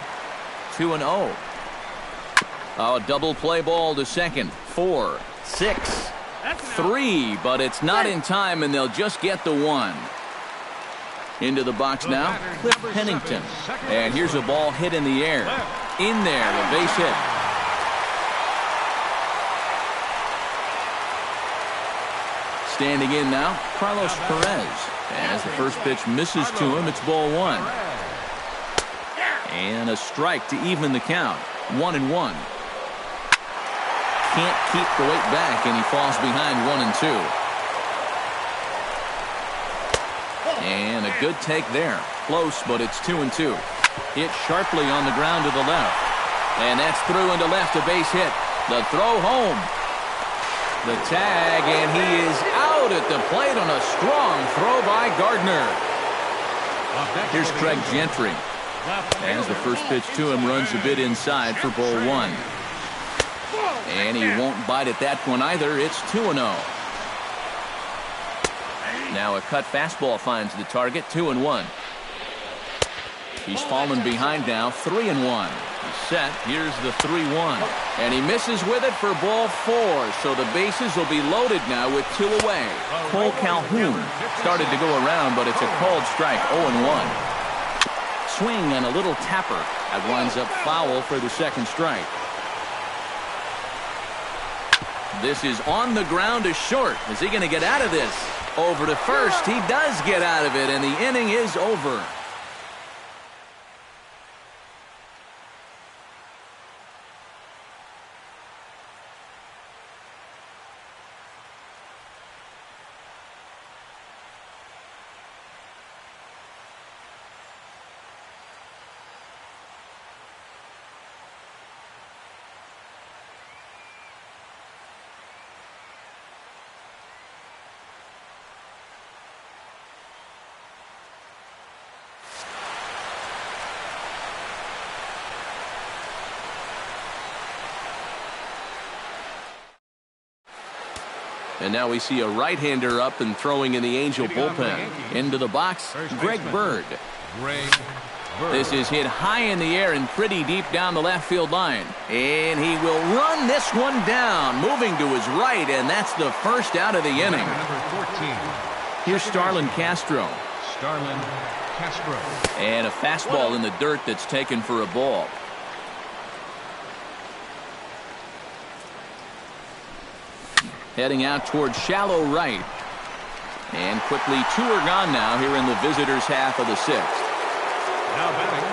2-0. A double play ball to second. 4, 6, 3, but it's not in time, and they'll just get the 1. Into the box now, Cliff Pennington. And here's a ball hit in the air. In there, a base hit. Standing in now, Carlos Perez. As the first pitch misses to him, it's ball 1. And a strike to even the count. 1-1. Can't keep the weight back, and he falls behind 1-2. And a good take there. Close, but it's 2-2. Hit sharply on the ground to the left. And that's through into left, a base hit. The throw home. The tag, and he is out at the plate on a strong throw by Gardner. Here's Craig Gentry. As the first pitch to him runs a bit inside for ball 1. And he won't bite at that one either. It's 2-0. Now a cut fastball finds the target. 2-1. He's fallen behind now. 3-1. He's set. Here's the 3-1. And he misses with it for ball 4. So the bases will be loaded now with 2 away. Cole Calhoun started to go around, but it's a called strike. 0-1. Swing and a little tapper. That winds up foul for the second strike. This is on the ground to short. Is he going to get out of this? Over to first. He does get out of it, and the inning is over. And now we see a right-hander up and throwing in the Angel bullpen. Into the box, Greg Bird. This is hit high in the air and pretty deep down the left field line. And he will run this one down, moving to his right, and that's the first out of the inning. Here's Starlin Castro. And a fastball in the dirt that's taken for a ball. Heading out towards shallow right. And quickly 2 are gone now here in the visitors' half of the 6th. Now batting,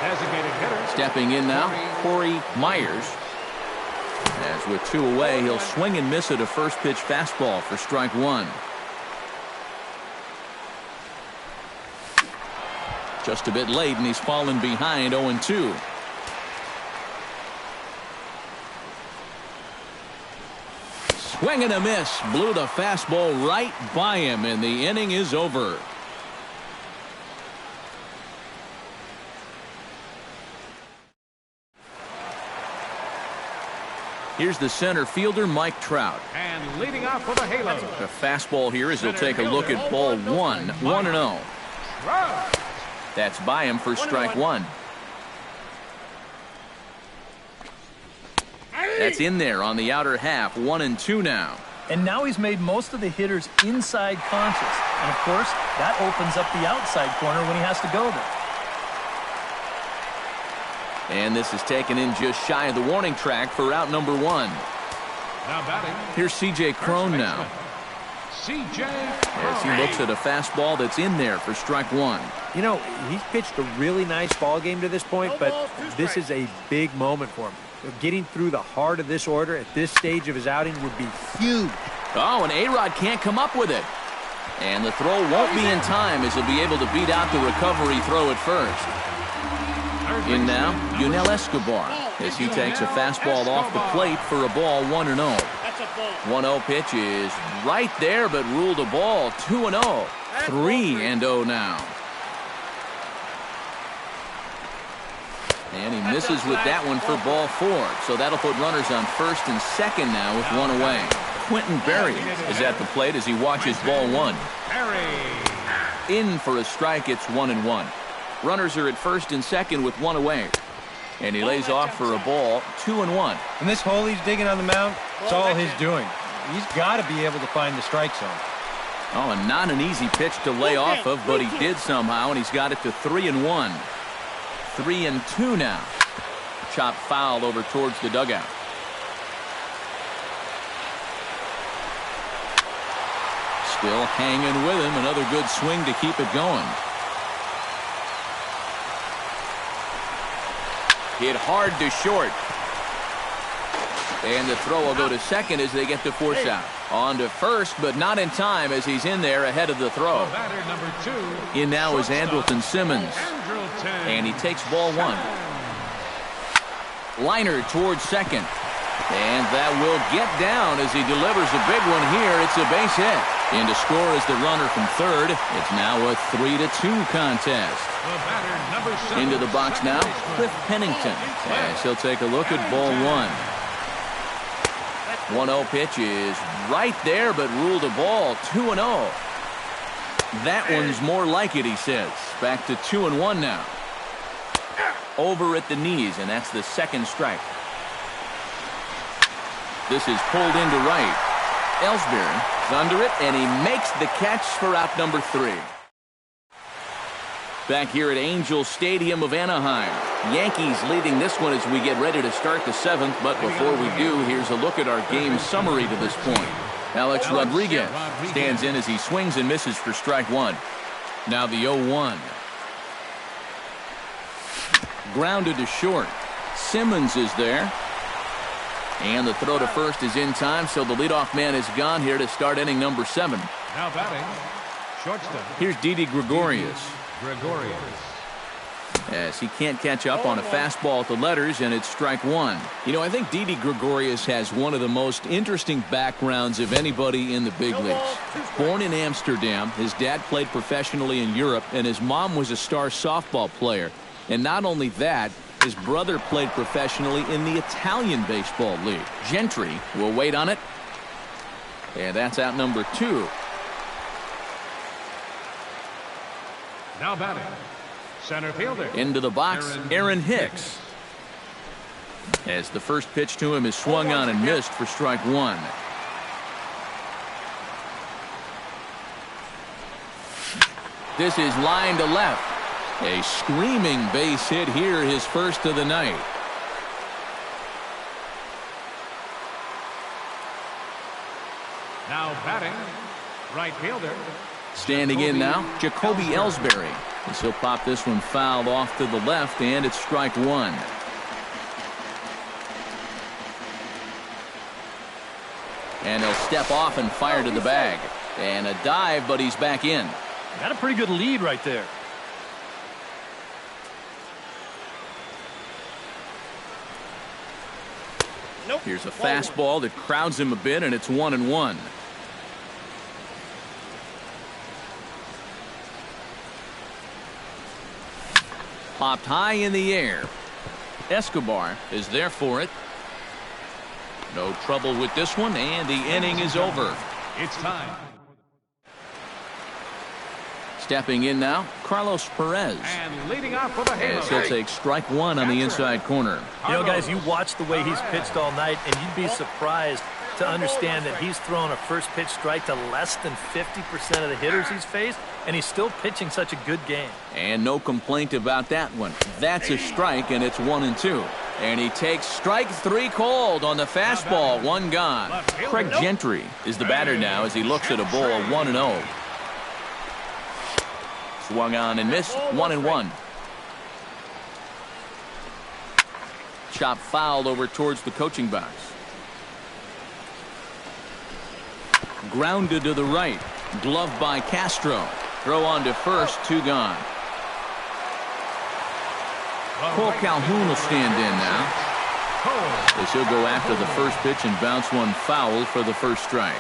designated hitter. Stepping in now, Corey Myers. As with 2 away, he'll swing and miss at a first pitch fastball for strike 1. Just a bit late, and he's fallen behind 0-2. Swing and a miss. Blew the fastball right by him, and the inning is over. Here's the center fielder, Mike Trout. And leading off for the Halos. The fastball here as he'll take a look at ball 1, 1-0. That's by him for strike 1. That's in there on the outer half, 1-2 now. And now he's made most of the hitters inside conscious. And, of course, that opens up the outside corner when he has to go there. And this is taken in just shy of the warning track for out number 1. Now batting. Here's C.J. Crone now. C.J. As he looks at a fastball that's in there for strike 1. You know, he's pitched a really nice ball game to this point, but this is a big moment for him. Getting through the heart of this order at this stage of his outing would be huge. Oh, and A-Rod can't come up with it. And the throw won't be in time as he'll be able to beat out the recovery throw at first. In now, Yunel Escobar as he takes a fastball off the plate for a ball 1-0. 1-0 pitch is right there, but ruled a ball 2-0. 3-0 now. And he misses with that one for ball 4. So that'll put runners on first and second now with 1 away. Quentin Berry is at the plate as he watches ball 1. In for a strike, it's 1-1. Runners are at first and second with 1 away. And he lays off for a ball 2-1. And this hole he's digging on the mound, it's all his doing. He's got to be able to find the strike zone. Oh, and not an easy pitch to lay off of, but he did somehow, and he's got it to 3-1. 3-2 now. Chop foul over towards the dugout. Still hanging with him. Another good swing to keep it going. Hit hard to short. And the throw will go to second as they get the force out. On to first, but not in time as he's in there ahead of the throw. In now is Andrelton Simmons. And he takes ball 1. Liner towards second. And that will get down as he delivers a big one here. It's a base hit. In to score is the runner from third. It's now a 3-2 contest. Into the box now, Cliff Pennington. As he'll take a look at ball 1. 1-0 pitch is right there, but ruled a ball 2-0. That one's more like it, he says. Back to 2-1 now. Over at the knees, and that's the second strike. This is pulled into right. Ellsbury is under it, and he makes the catch for out number 3. Back here at Angel Stadium of Anaheim. Yankees leading this one as we get ready to start the 7th. But before we do, here's a look at our game summary to this point. Alex Rodriguez stands in as he swings and misses for strike 1. Now the 0-1. Grounded to short. Simmons is there. And the throw to first is in time, so the leadoff man is gone here to start inning number 7. Now batting, shortstop. Here's Didi Gregorius. As he can't catch up on a fastball at the letters, and it's strike 1. You know, I think Didi Gregorius has one of the most interesting backgrounds of anybody in the big leagues. Born in Amsterdam, his dad played professionally in Europe, and his mom was a star softball player. And not only that, his brother played professionally in the Italian baseball league. Gentry will wait on it. And that's out number 2. Now batting, center fielder. Into the box, Aaron Hicks. As the first pitch to him is swung on and missed for strike 1. This is line to left. A screaming base hit here, his first of the night. Now batting, right fielder. Standing in now, Jacoby Ellsbury. As he'll pop this one fouled off to the left, and it's strike 1. And he'll step off and fire to the bag. And a dive, but he's back in. Got a pretty good lead right there. Here's a fastball that crowds him a bit, and it's 1-1. Popped high in the air. Escobar is there for it. No trouble with this one, and the inning is over. It's time. Stepping in now, Carlos Perez. And leading off for the As Halos. he'll take strike one on the inside corner. You know, guys, you watch the way he's pitched all night, and you'd be surprised to understand that he's thrown a first pitch strike to less than 50% of the hitters he's faced, and he's still pitching such a good game. And no complaint about that one. That's a strike, and it's 1-2. And he takes strike three called on the fastball, one gone. Craig Gentry is the batter now as he looks at a ball 1-0. Swung on and missed, 1-1. Chop fouled over towards the coaching box. Grounded to the right. Gloved by Castro. Throw on to first, two gone. Cole Calhoun will stand in now, as he'll go after the first pitch and bounce one foul for the first strike.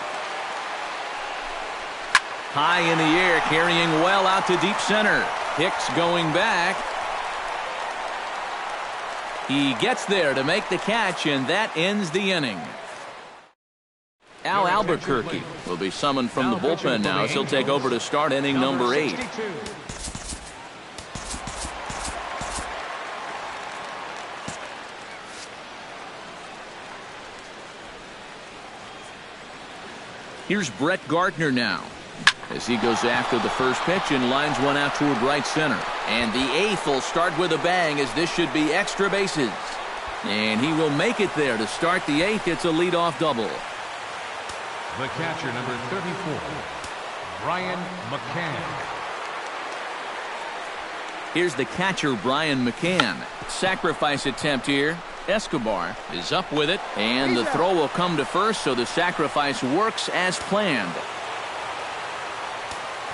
High in the air, carrying well out to deep center. Hicks going back. He gets there to make the catch, and that ends the inning. Al Albuquerque will be summoned from the bullpen now as he'll take over to start inning number 8. Here's Brett Gardner now, as he goes after the first pitch and lines one out toward right center. And the 8th will start with a bang, as this should be extra bases. And he will make it there to start the 8th. It's a leadoff double. The catcher, number 34, Brian McCann. Here's the catcher, Brian McCann. Sacrifice attempt here. Escobar is up with it, and the throw will come to first, so the sacrifice works as planned.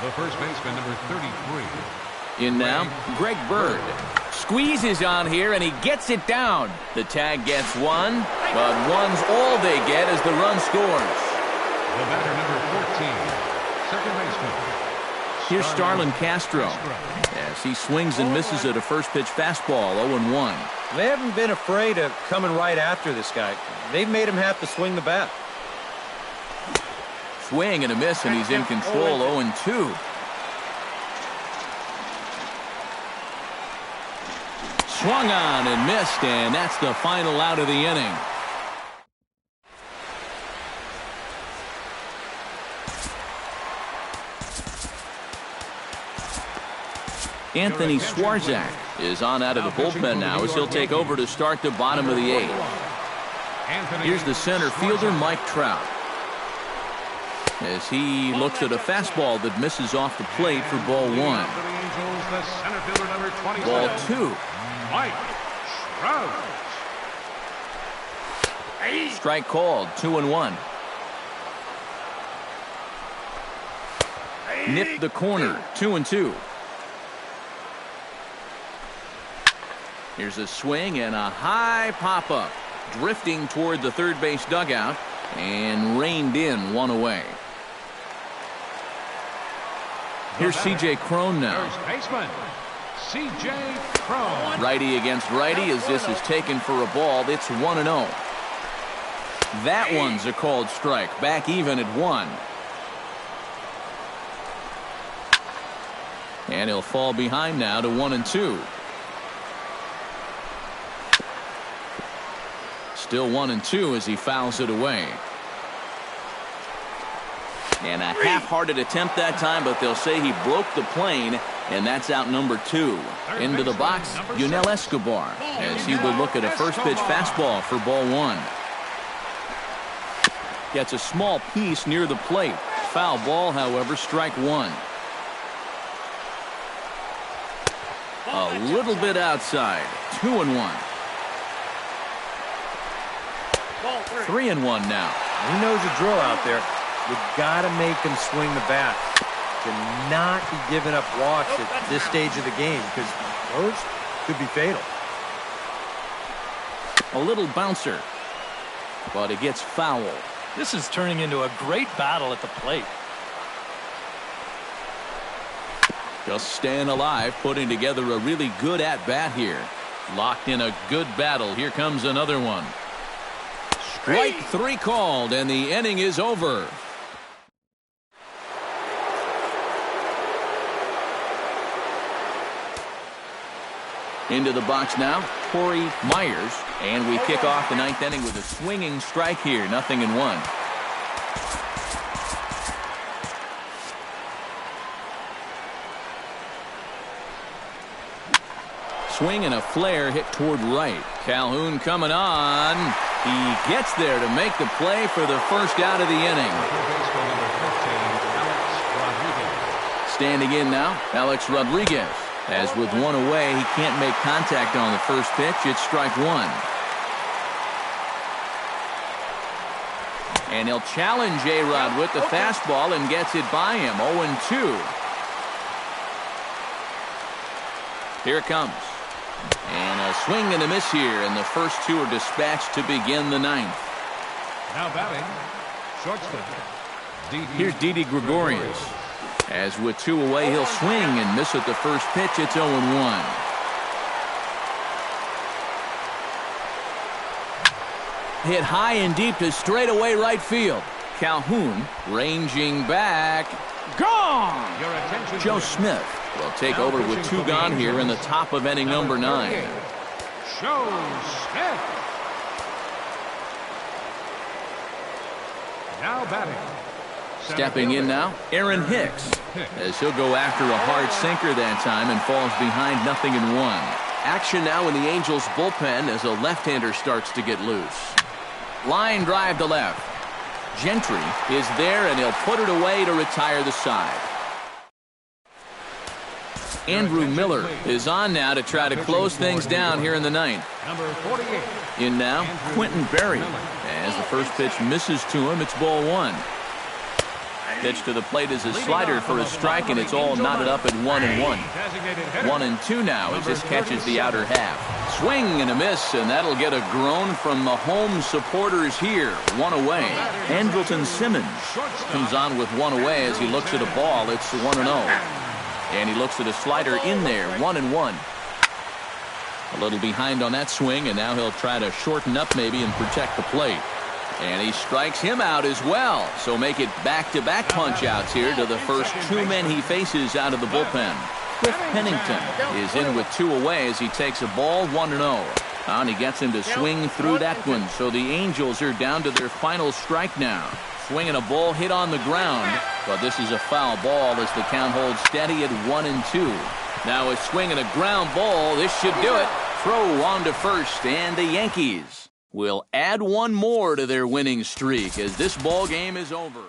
The first baseman, number 33. In now, Greg Bird. Squeezes on here, and he gets it down. The tag gets one, but one's all they get as the run scores. The batter, number 14, second baseman. Here's Starlin Castro, as he swings and misses at a first pitch fastball, 0-1. They haven't been afraid of coming right after this guy. They've made him have to swing the bat. Swing and a miss, and he's in control, 0-2. Swung on and missed, and that's the final out of the inning. Anthony Swarzak is on out of the bullpen now as he'll take over to start the bottom of the 8th. Here's the center fielder, Mike Trout, as he looks at a fastball that misses off the plate for ball 1. Ball 2. Mike Trout. Strike called, 2-1. Nipped the corner, 2-2. Here's a swing and a high pop-up, drifting toward the third base dugout, and reined in, one away. Here's C.J. Cron now. First baseman, C.J. Cron. Righty against righty as this is taken for a ball. It's 1-0. That one's a called strike. Back even at 1. And he'll fall behind now to 1-2. Still 1-2 as he fouls it away. And a half-hearted attempt that time, but they'll say he broke the plane, and that's out number 2. Into the box, Yunel Escobar, as he will look at a first-pitch fastball for ball 1. Gets a small piece near the plate. Foul ball, however, strike 1. A little bit outside. 2-1. 3-1 now. He knows the drill out there. You gotta make him swing the bat. To not be giving up walks at this stage of the game, because those could be fatal. A little bouncer, but it gets foul. This is turning into a great battle at the plate. Just staying alive, putting together a really good at-bat here. Locked in a good battle. Here comes another one. Strike three called, and the inning is over. Into the box now, Corey Myers, and we kick off the ninth inning with a swinging strike here, 0-1. Swing and a flare hit toward right. Calhoun coming on. He gets there to make the play for the first out of the inning. Standing in now, Alex Rodriguez. As with one away, he can't make contact on the first pitch. It's strike one. And he'll challenge A-Rod with the fastball and gets it by him. 0-2. Here it comes. And a swing and a miss here, and the first two are dispatched to begin the ninth. Now batting, shortstop. Here's Didi Gregorius. As with two away, he'll swing and miss at the first pitch. It's 0-1. Hit high and deep to straightaway right field. Calhoun ranging back. Gone! Your attention, Joe Smith will take over with two gone here in the top of inning number 9. Joe Smith. Now batting. Stepping in now, Aaron Hicks, as he'll go after a hard sinker that time and falls behind 0-1. Action now in the Angels bullpen as a left-hander starts to get loose. Line drive to left. Gentry is there, and he'll put it away to retire the side. Andrew Miller is on now to try to close things down here in the ninth. Number 48. In now, Quentin Berry. As the first pitch misses to him, it's ball one. Pitch to the plate is a slider for a strike, and it's all knotted up at 1-1. 1-2 now as this catches the outer half. Swing and a miss, and that'll get a groan from the home supporters here. One away. Andrelton Simmons comes on with one away as he looks at a ball. It's 1-0. And he looks at a slider in there. 1-1. A little behind on that swing, and now he'll try to shorten up maybe and protect the plate. And he strikes him out as well. So make it back-to-back punch-outs here to the first two men he faces out of the bullpen. Cliff Pennington is in with two away as he takes a ball. 1-0. And he gets him to swing through that one. So the Angels are down to their final strike now. Swinging a ball hit on the ground. But this is a foul ball as the count holds steady at 1-2. Now a swing and a ground ball. This should do it. Throw on to first, and the Yankees will add one more to their winning streak as this ball game is over.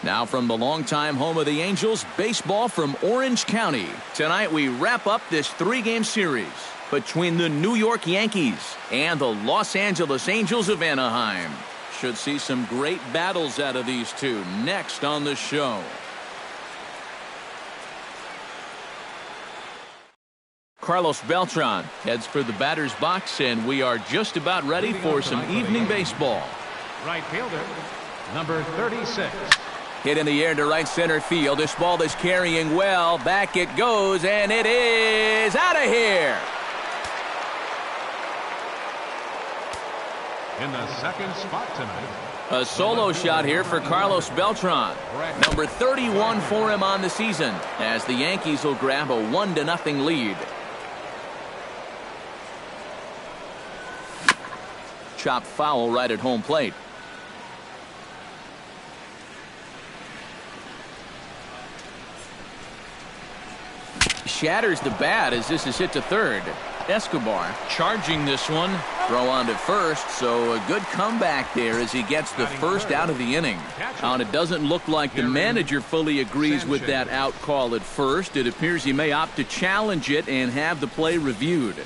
Now from the longtime home of the Angels, baseball from Orange County. Tonight we wrap up this 3-game series between the New York Yankees and the Los Angeles Angels of Anaheim. Should see some great battles out of these two next on the show. Carlos Beltran heads for the batter's box, and we are just about ready for some evening baseball. Right fielder, number 36. Hit in the air to right center field. This ball is carrying well. Back it goes, and it is out of here. In the second spot tonight, A solo shot here for Carlos Beltran. Number 31 for him on the season, as the Yankees will grab a 1-0 lead. Chopped foul right at home plate. Shatters the bat as this is hit to third. Escobar charging this one. Throw on to first, so a good comeback there as he gets the first out of the inning. Now, and it doesn't look like the manager fully agrees with that out call at first. It appears he may opt to challenge it and have the play reviewed.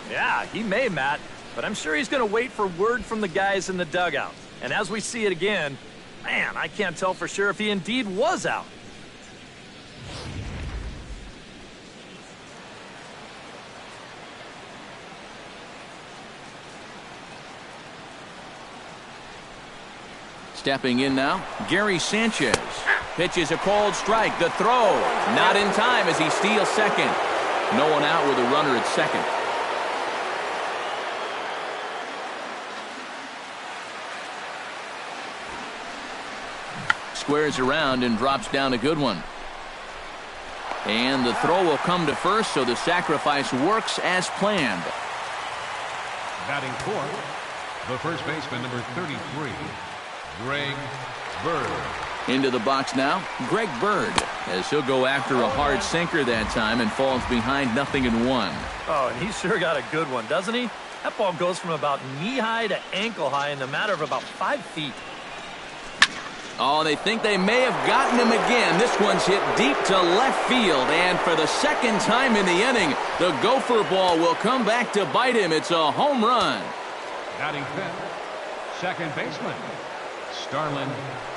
Yeah, he may, Matt, but I'm sure he's going to wait for word from the guys in the dugout. And as we see it again, man, I can't tell for sure if he indeed was out. Stepping in now, Gary Sanchez. Pitches a cold strike. The throw, not in time as he steals second. No one out with a runner at second. Squares around and drops down a good one. And the throw will come to first, so the sacrifice works as planned. batting fourth, the first baseman, number 33. Greg Bird. Into the box now, Greg Bird, as he'll go after a hard sinker that time and falls behind 0-1. Oh, and he sure got a good one, doesn't he? That ball goes from about knee-high to ankle-high in the matter of about 5 feet. Oh, they think they may have gotten him again. This one's hit deep to left field, and for the second time in the inning, the gopher ball will come back to bite him. It's a home run. Batting fifth, second baseman, Starlin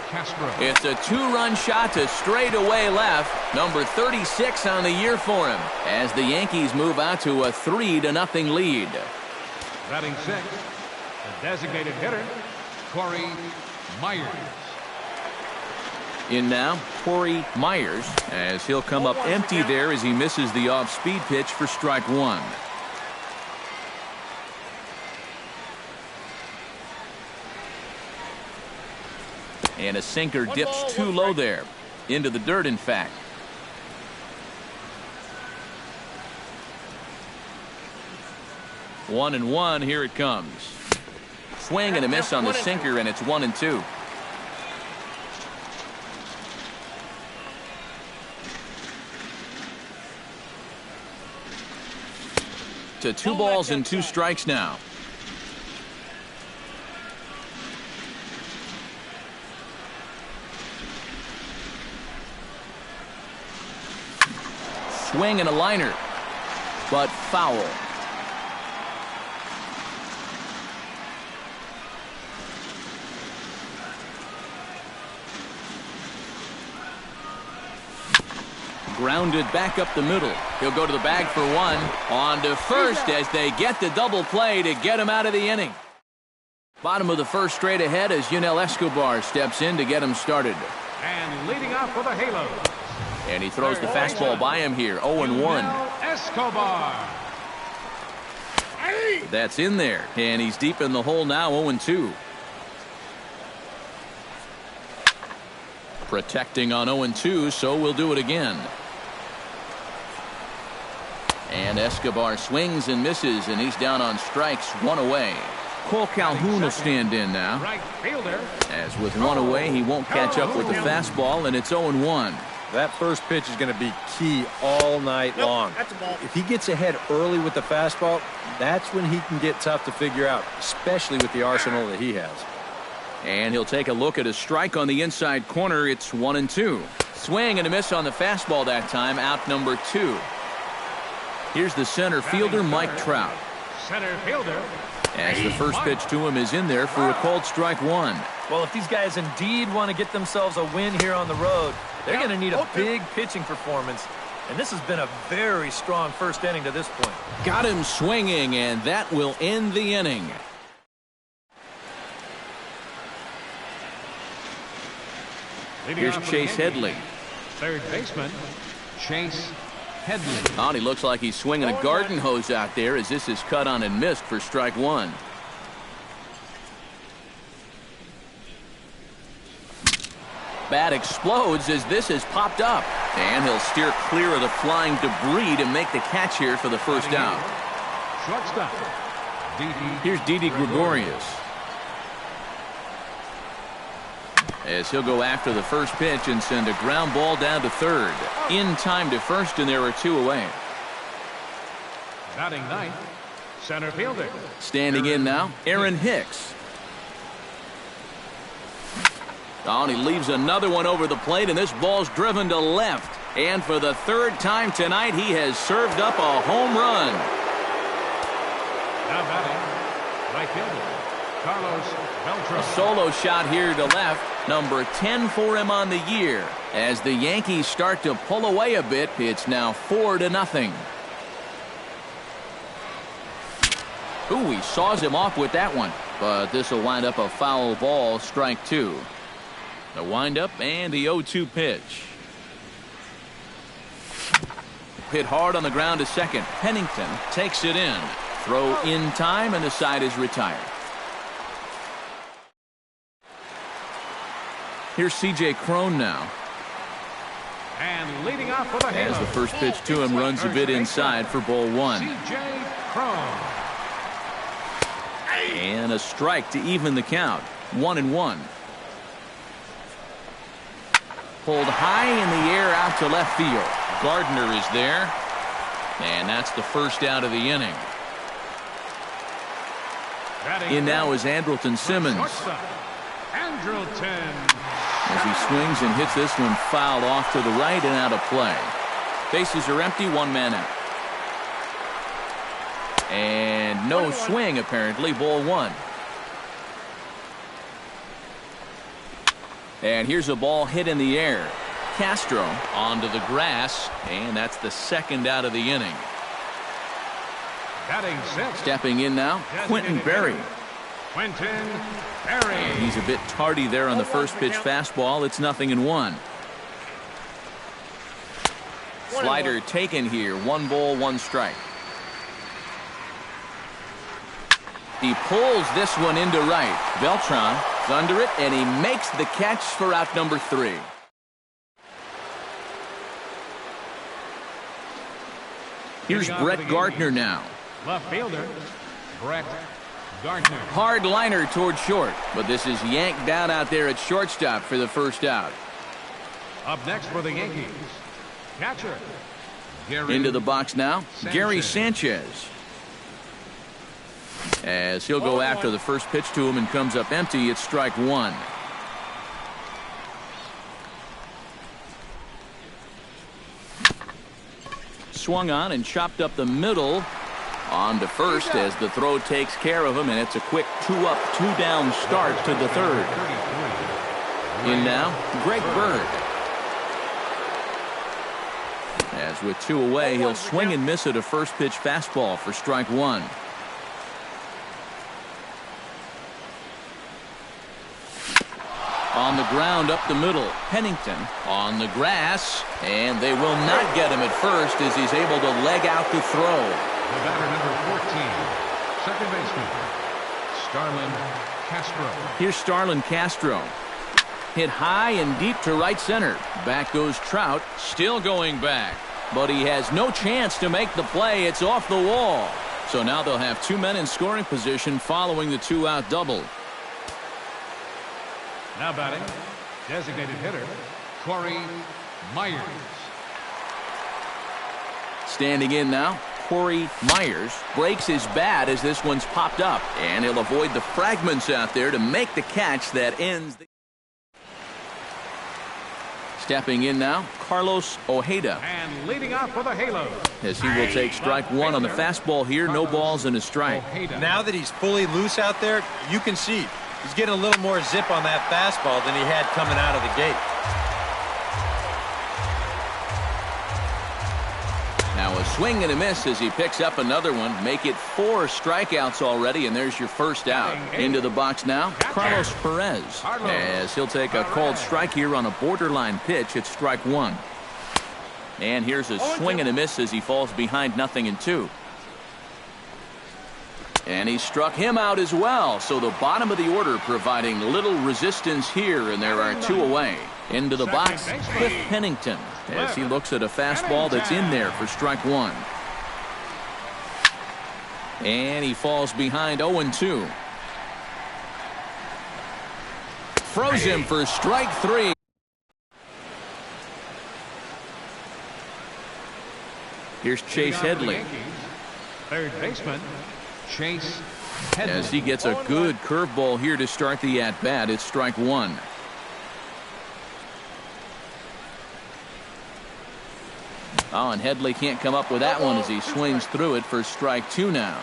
Castro. It's a 2-run shot to straightaway left. Number 36 on the year for him, as the Yankees move out to a 3-0 lead. Batting sixth, the designated hitter, Corey Myers. In now, Corey Myers, as he'll come up empty there as he misses the off-speed pitch for strike one. And a sinker dips too low there. Into the dirt, in fact. One and one, here it comes. Swing and a miss on the sinker, and it's 1-2. To 2 balls and 2 strikes now. Swing and a liner, but foul. Grounded back up the middle. He'll go to the bag for one. On to first as they get the double play to get him out of the inning. Bottom of the first straight ahead as Yunel Escobar steps in to get him started. And leading off for the Halos. And he throws the fastball by him here. 0-1. Escobar. That's in there. And he's deep in the hole now. 0-2. Protecting on 0-2, so we'll do it again. And Escobar swings and misses, and he's down on strikes, 1 away. Cole Calhoun will stand in now. Right fielder. As with 1 away, he won't catch up with the fastball, and it's 0-1. That first pitch is going to be key all night long. If he gets ahead early with the fastball, that's when he can get tough to figure out, especially with the arsenal that he has. And he'll take a look at a strike on the inside corner. It's 1-2. Swing and a miss on the fastball that time, out number 2. Here's the center fielder, Mike Trout. Center fielder. As the first pitch to him is in there for a called strike 1. Well, if these guys indeed want to get themselves a win here on the road, they're going to need a big pitching performance. And this has been a very strong first inning to this point. Got him swinging, and that will end the inning. Here's Chase Headley. Third baseman, Chase Headley. Oh, and he looks like he's swinging a garden hose out there as this is cut on and missed for strike 1. Bat explodes as this has popped up. And he'll steer clear of the flying debris to make the catch here for the first out. Shortstop. Here's Didi Gregorius. As he'll go after the first pitch and send a ground ball down to third. In time to first, and there are 2 away. Batting ninth, center fielder. Standing in now, Aaron Hicks. Oh, and he leaves another one over the plate, and this ball's driven to left. And for the 3rd time tonight, he has served up a home run. Now batting, right fielder, Carlos Beltran. A solo shot here to left. Number 10 for him on the year. As the Yankees start to pull away a bit, it's now 4-0. Ooh, he saws him off with that one. But this will wind up a foul ball, strike 2. The windup and the 0-2 pitch. Hit hard on the ground to second. Pennington takes it in. Throw in time, and the side is retired. Here's C.J. Cron now. And leading off for the As the first pitch to him runs a bit inside for ball 1. C.J. Cron. And a strike to even the count. 1-1. Pulled high in the air out to left field. Gardner is there. And that's the first out of the inning. In now is Andrelton Simmons. Andrelton. As he swings and hits this one fouled off to the right and out of play. Bases are empty, 1 man out. And no swing apparently, ball 1. And here's a ball hit in the air. Castro onto the grass, and that's the 2nd out of the inning. Batting 6. Stepping in now, Quentin Berry. Quentin Berry. And he's a bit tardy there on the first pitch fastball. It's 0-1. Slider taken here. 1 ball, 1 strike. He pulls this one into right. Beltran is under it, and he makes the catch for out number 3. Here's Brett Gardner now. Left fielder, Brett Gardner. Hard liner toward short, but this is yanked down out there at shortstop for the first out. Up next for the Yankees, catcher. Gary Into the box now, Sanchez. Gary Sanchez. As he'll go after the first pitch to him and comes up empty, it's strike 1. Swung on and chopped up the middle. On to first as the throw takes care of him, and it's a quick 2-up, 2-down start to the 3rd. In now, Greg Bird. As with 2 away, he'll swing and miss at a first pitch fastball for strike 1. On the ground up the middle, Pennington on the grass, and they will not get him at first as he's able to leg out the throw. The batter number 14, second baseman, Starlin Castro. Here's Starlin Castro. Hit high and deep to right center. Back goes Trout, still going back. But he has no chance to make the play. It's off the wall. So now they'll have 2 men in scoring position following the 2-out double. Now batting, designated hitter, Corey Myers. Standing in now, Corey Myers breaks his bat as this one's popped up. And he'll avoid the fragments out there to make the catch that ends the... Stepping in now, Carlos Ojeda. And leading off for the Halos, as he will take strike one on the fastball here. No balls and a strike. Now that he's fully loose out there, you can see he's getting a little more zip on that fastball than he had coming out of the gate. Now a swing and a miss as he picks up another one. Make it 4 strikeouts already, and there's your first out. Into the box now, Carlos Perez, as he'll take a called strike here on a borderline pitch at strike one. And here's a swing and a miss as he falls behind 0-2. And he struck him out as well. So the bottom of the order providing little resistance here, and there are 2 away. Into the box, Cliff Pennington, as he looks at a fastball that's in there for strike one. And he falls behind 0-2. Froze him for strike 3. Here's Chase Headley. Third baseman, Chase Headley. As he gets a good curveball here to start the at-bat, it's strike one. Oh, and Headley can't come up with that one as he swings through it for strike two now.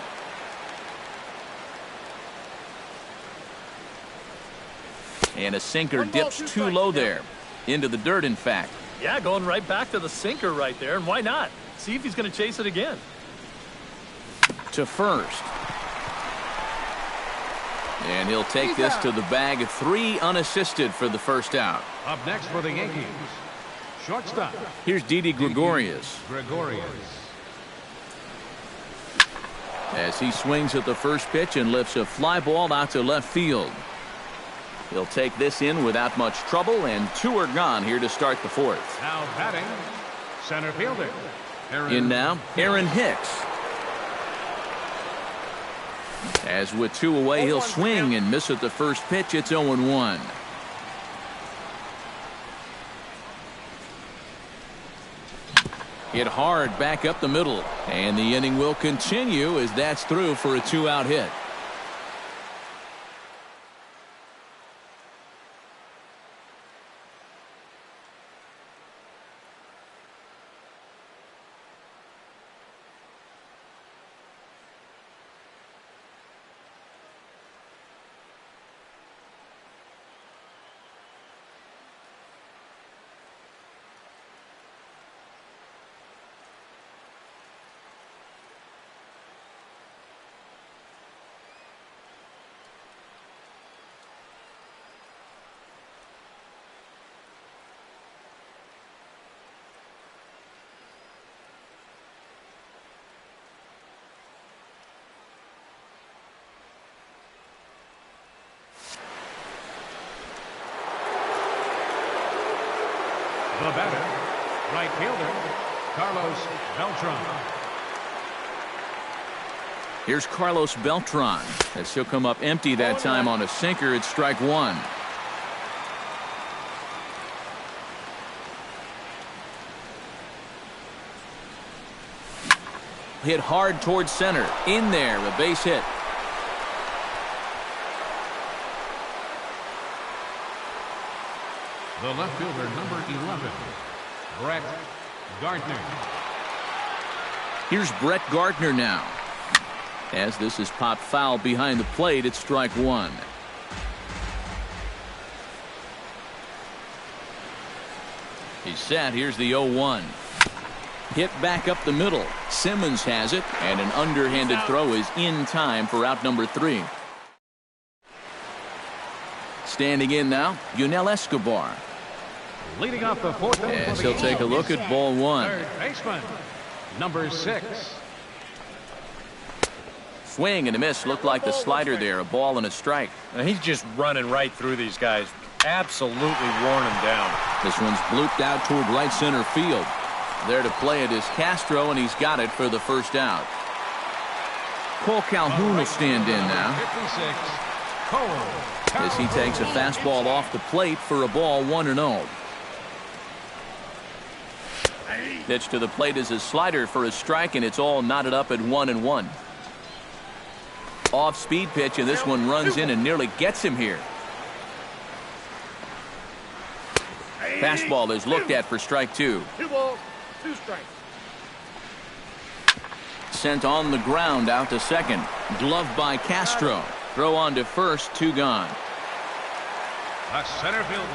And a sinker dips too low there. Into the dirt, in fact. Yeah, going right back to the sinker right there, and why not? See if he's going to chase it again. To first. And he'll take this to the bag. 3 unassisted for the first out. Up next for the Yankees, shortstop. Here's Didi Gregorius. As he swings at the first pitch and lifts a fly ball out to left field. He'll take this in without much trouble, and 2 are gone here to start the fourth. Now batting, center fielder. In now, Aaron Hicks. As with 2 away, he'll swing and miss at the first pitch. It's 0-1. Hit hard back up the middle, and the inning will continue as that's through for a 2-out hit. The batter, right fielder, Carlos Beltran. Here's Carlos Beltran as he'll come up empty that time on a sinker. It's strike one. Hit hard towards center. In there, a base hit. The left fielder, number 11, Brett Gardner. Here's Brett Gardner now. As this is popped foul behind the plate, it's strike one. He's set. Here's the 0-1. Hit back up the middle. Simmons has it, and an underhanded throw is in time for out number 3. Standing in now, Yunel Escobar. Leading off the fourth. As he'll take a look at ball one. Third baseman, number 6. Swing and a miss. Looked like the slider there. A ball and a strike. Now he's just running right through these guys. absolutely worn him down. This one's blooped out toward right center field. There to play it is Castro, and he's got it for the first out. Cole Calhoun will stand in now, 56, Cole as he takes a fastball off the plate for a ball 1-0. Pitch to the plate is a slider for a strike, and it's all knotted up at 1-1. Off-speed pitch, and this one runs in and nearly gets him here. Fastball is looked at for strike 2. 2 balls, 2 strikes. Sent on the ground out to second. Gloved by Castro. Throw on to first, 2 gone. The center fielder,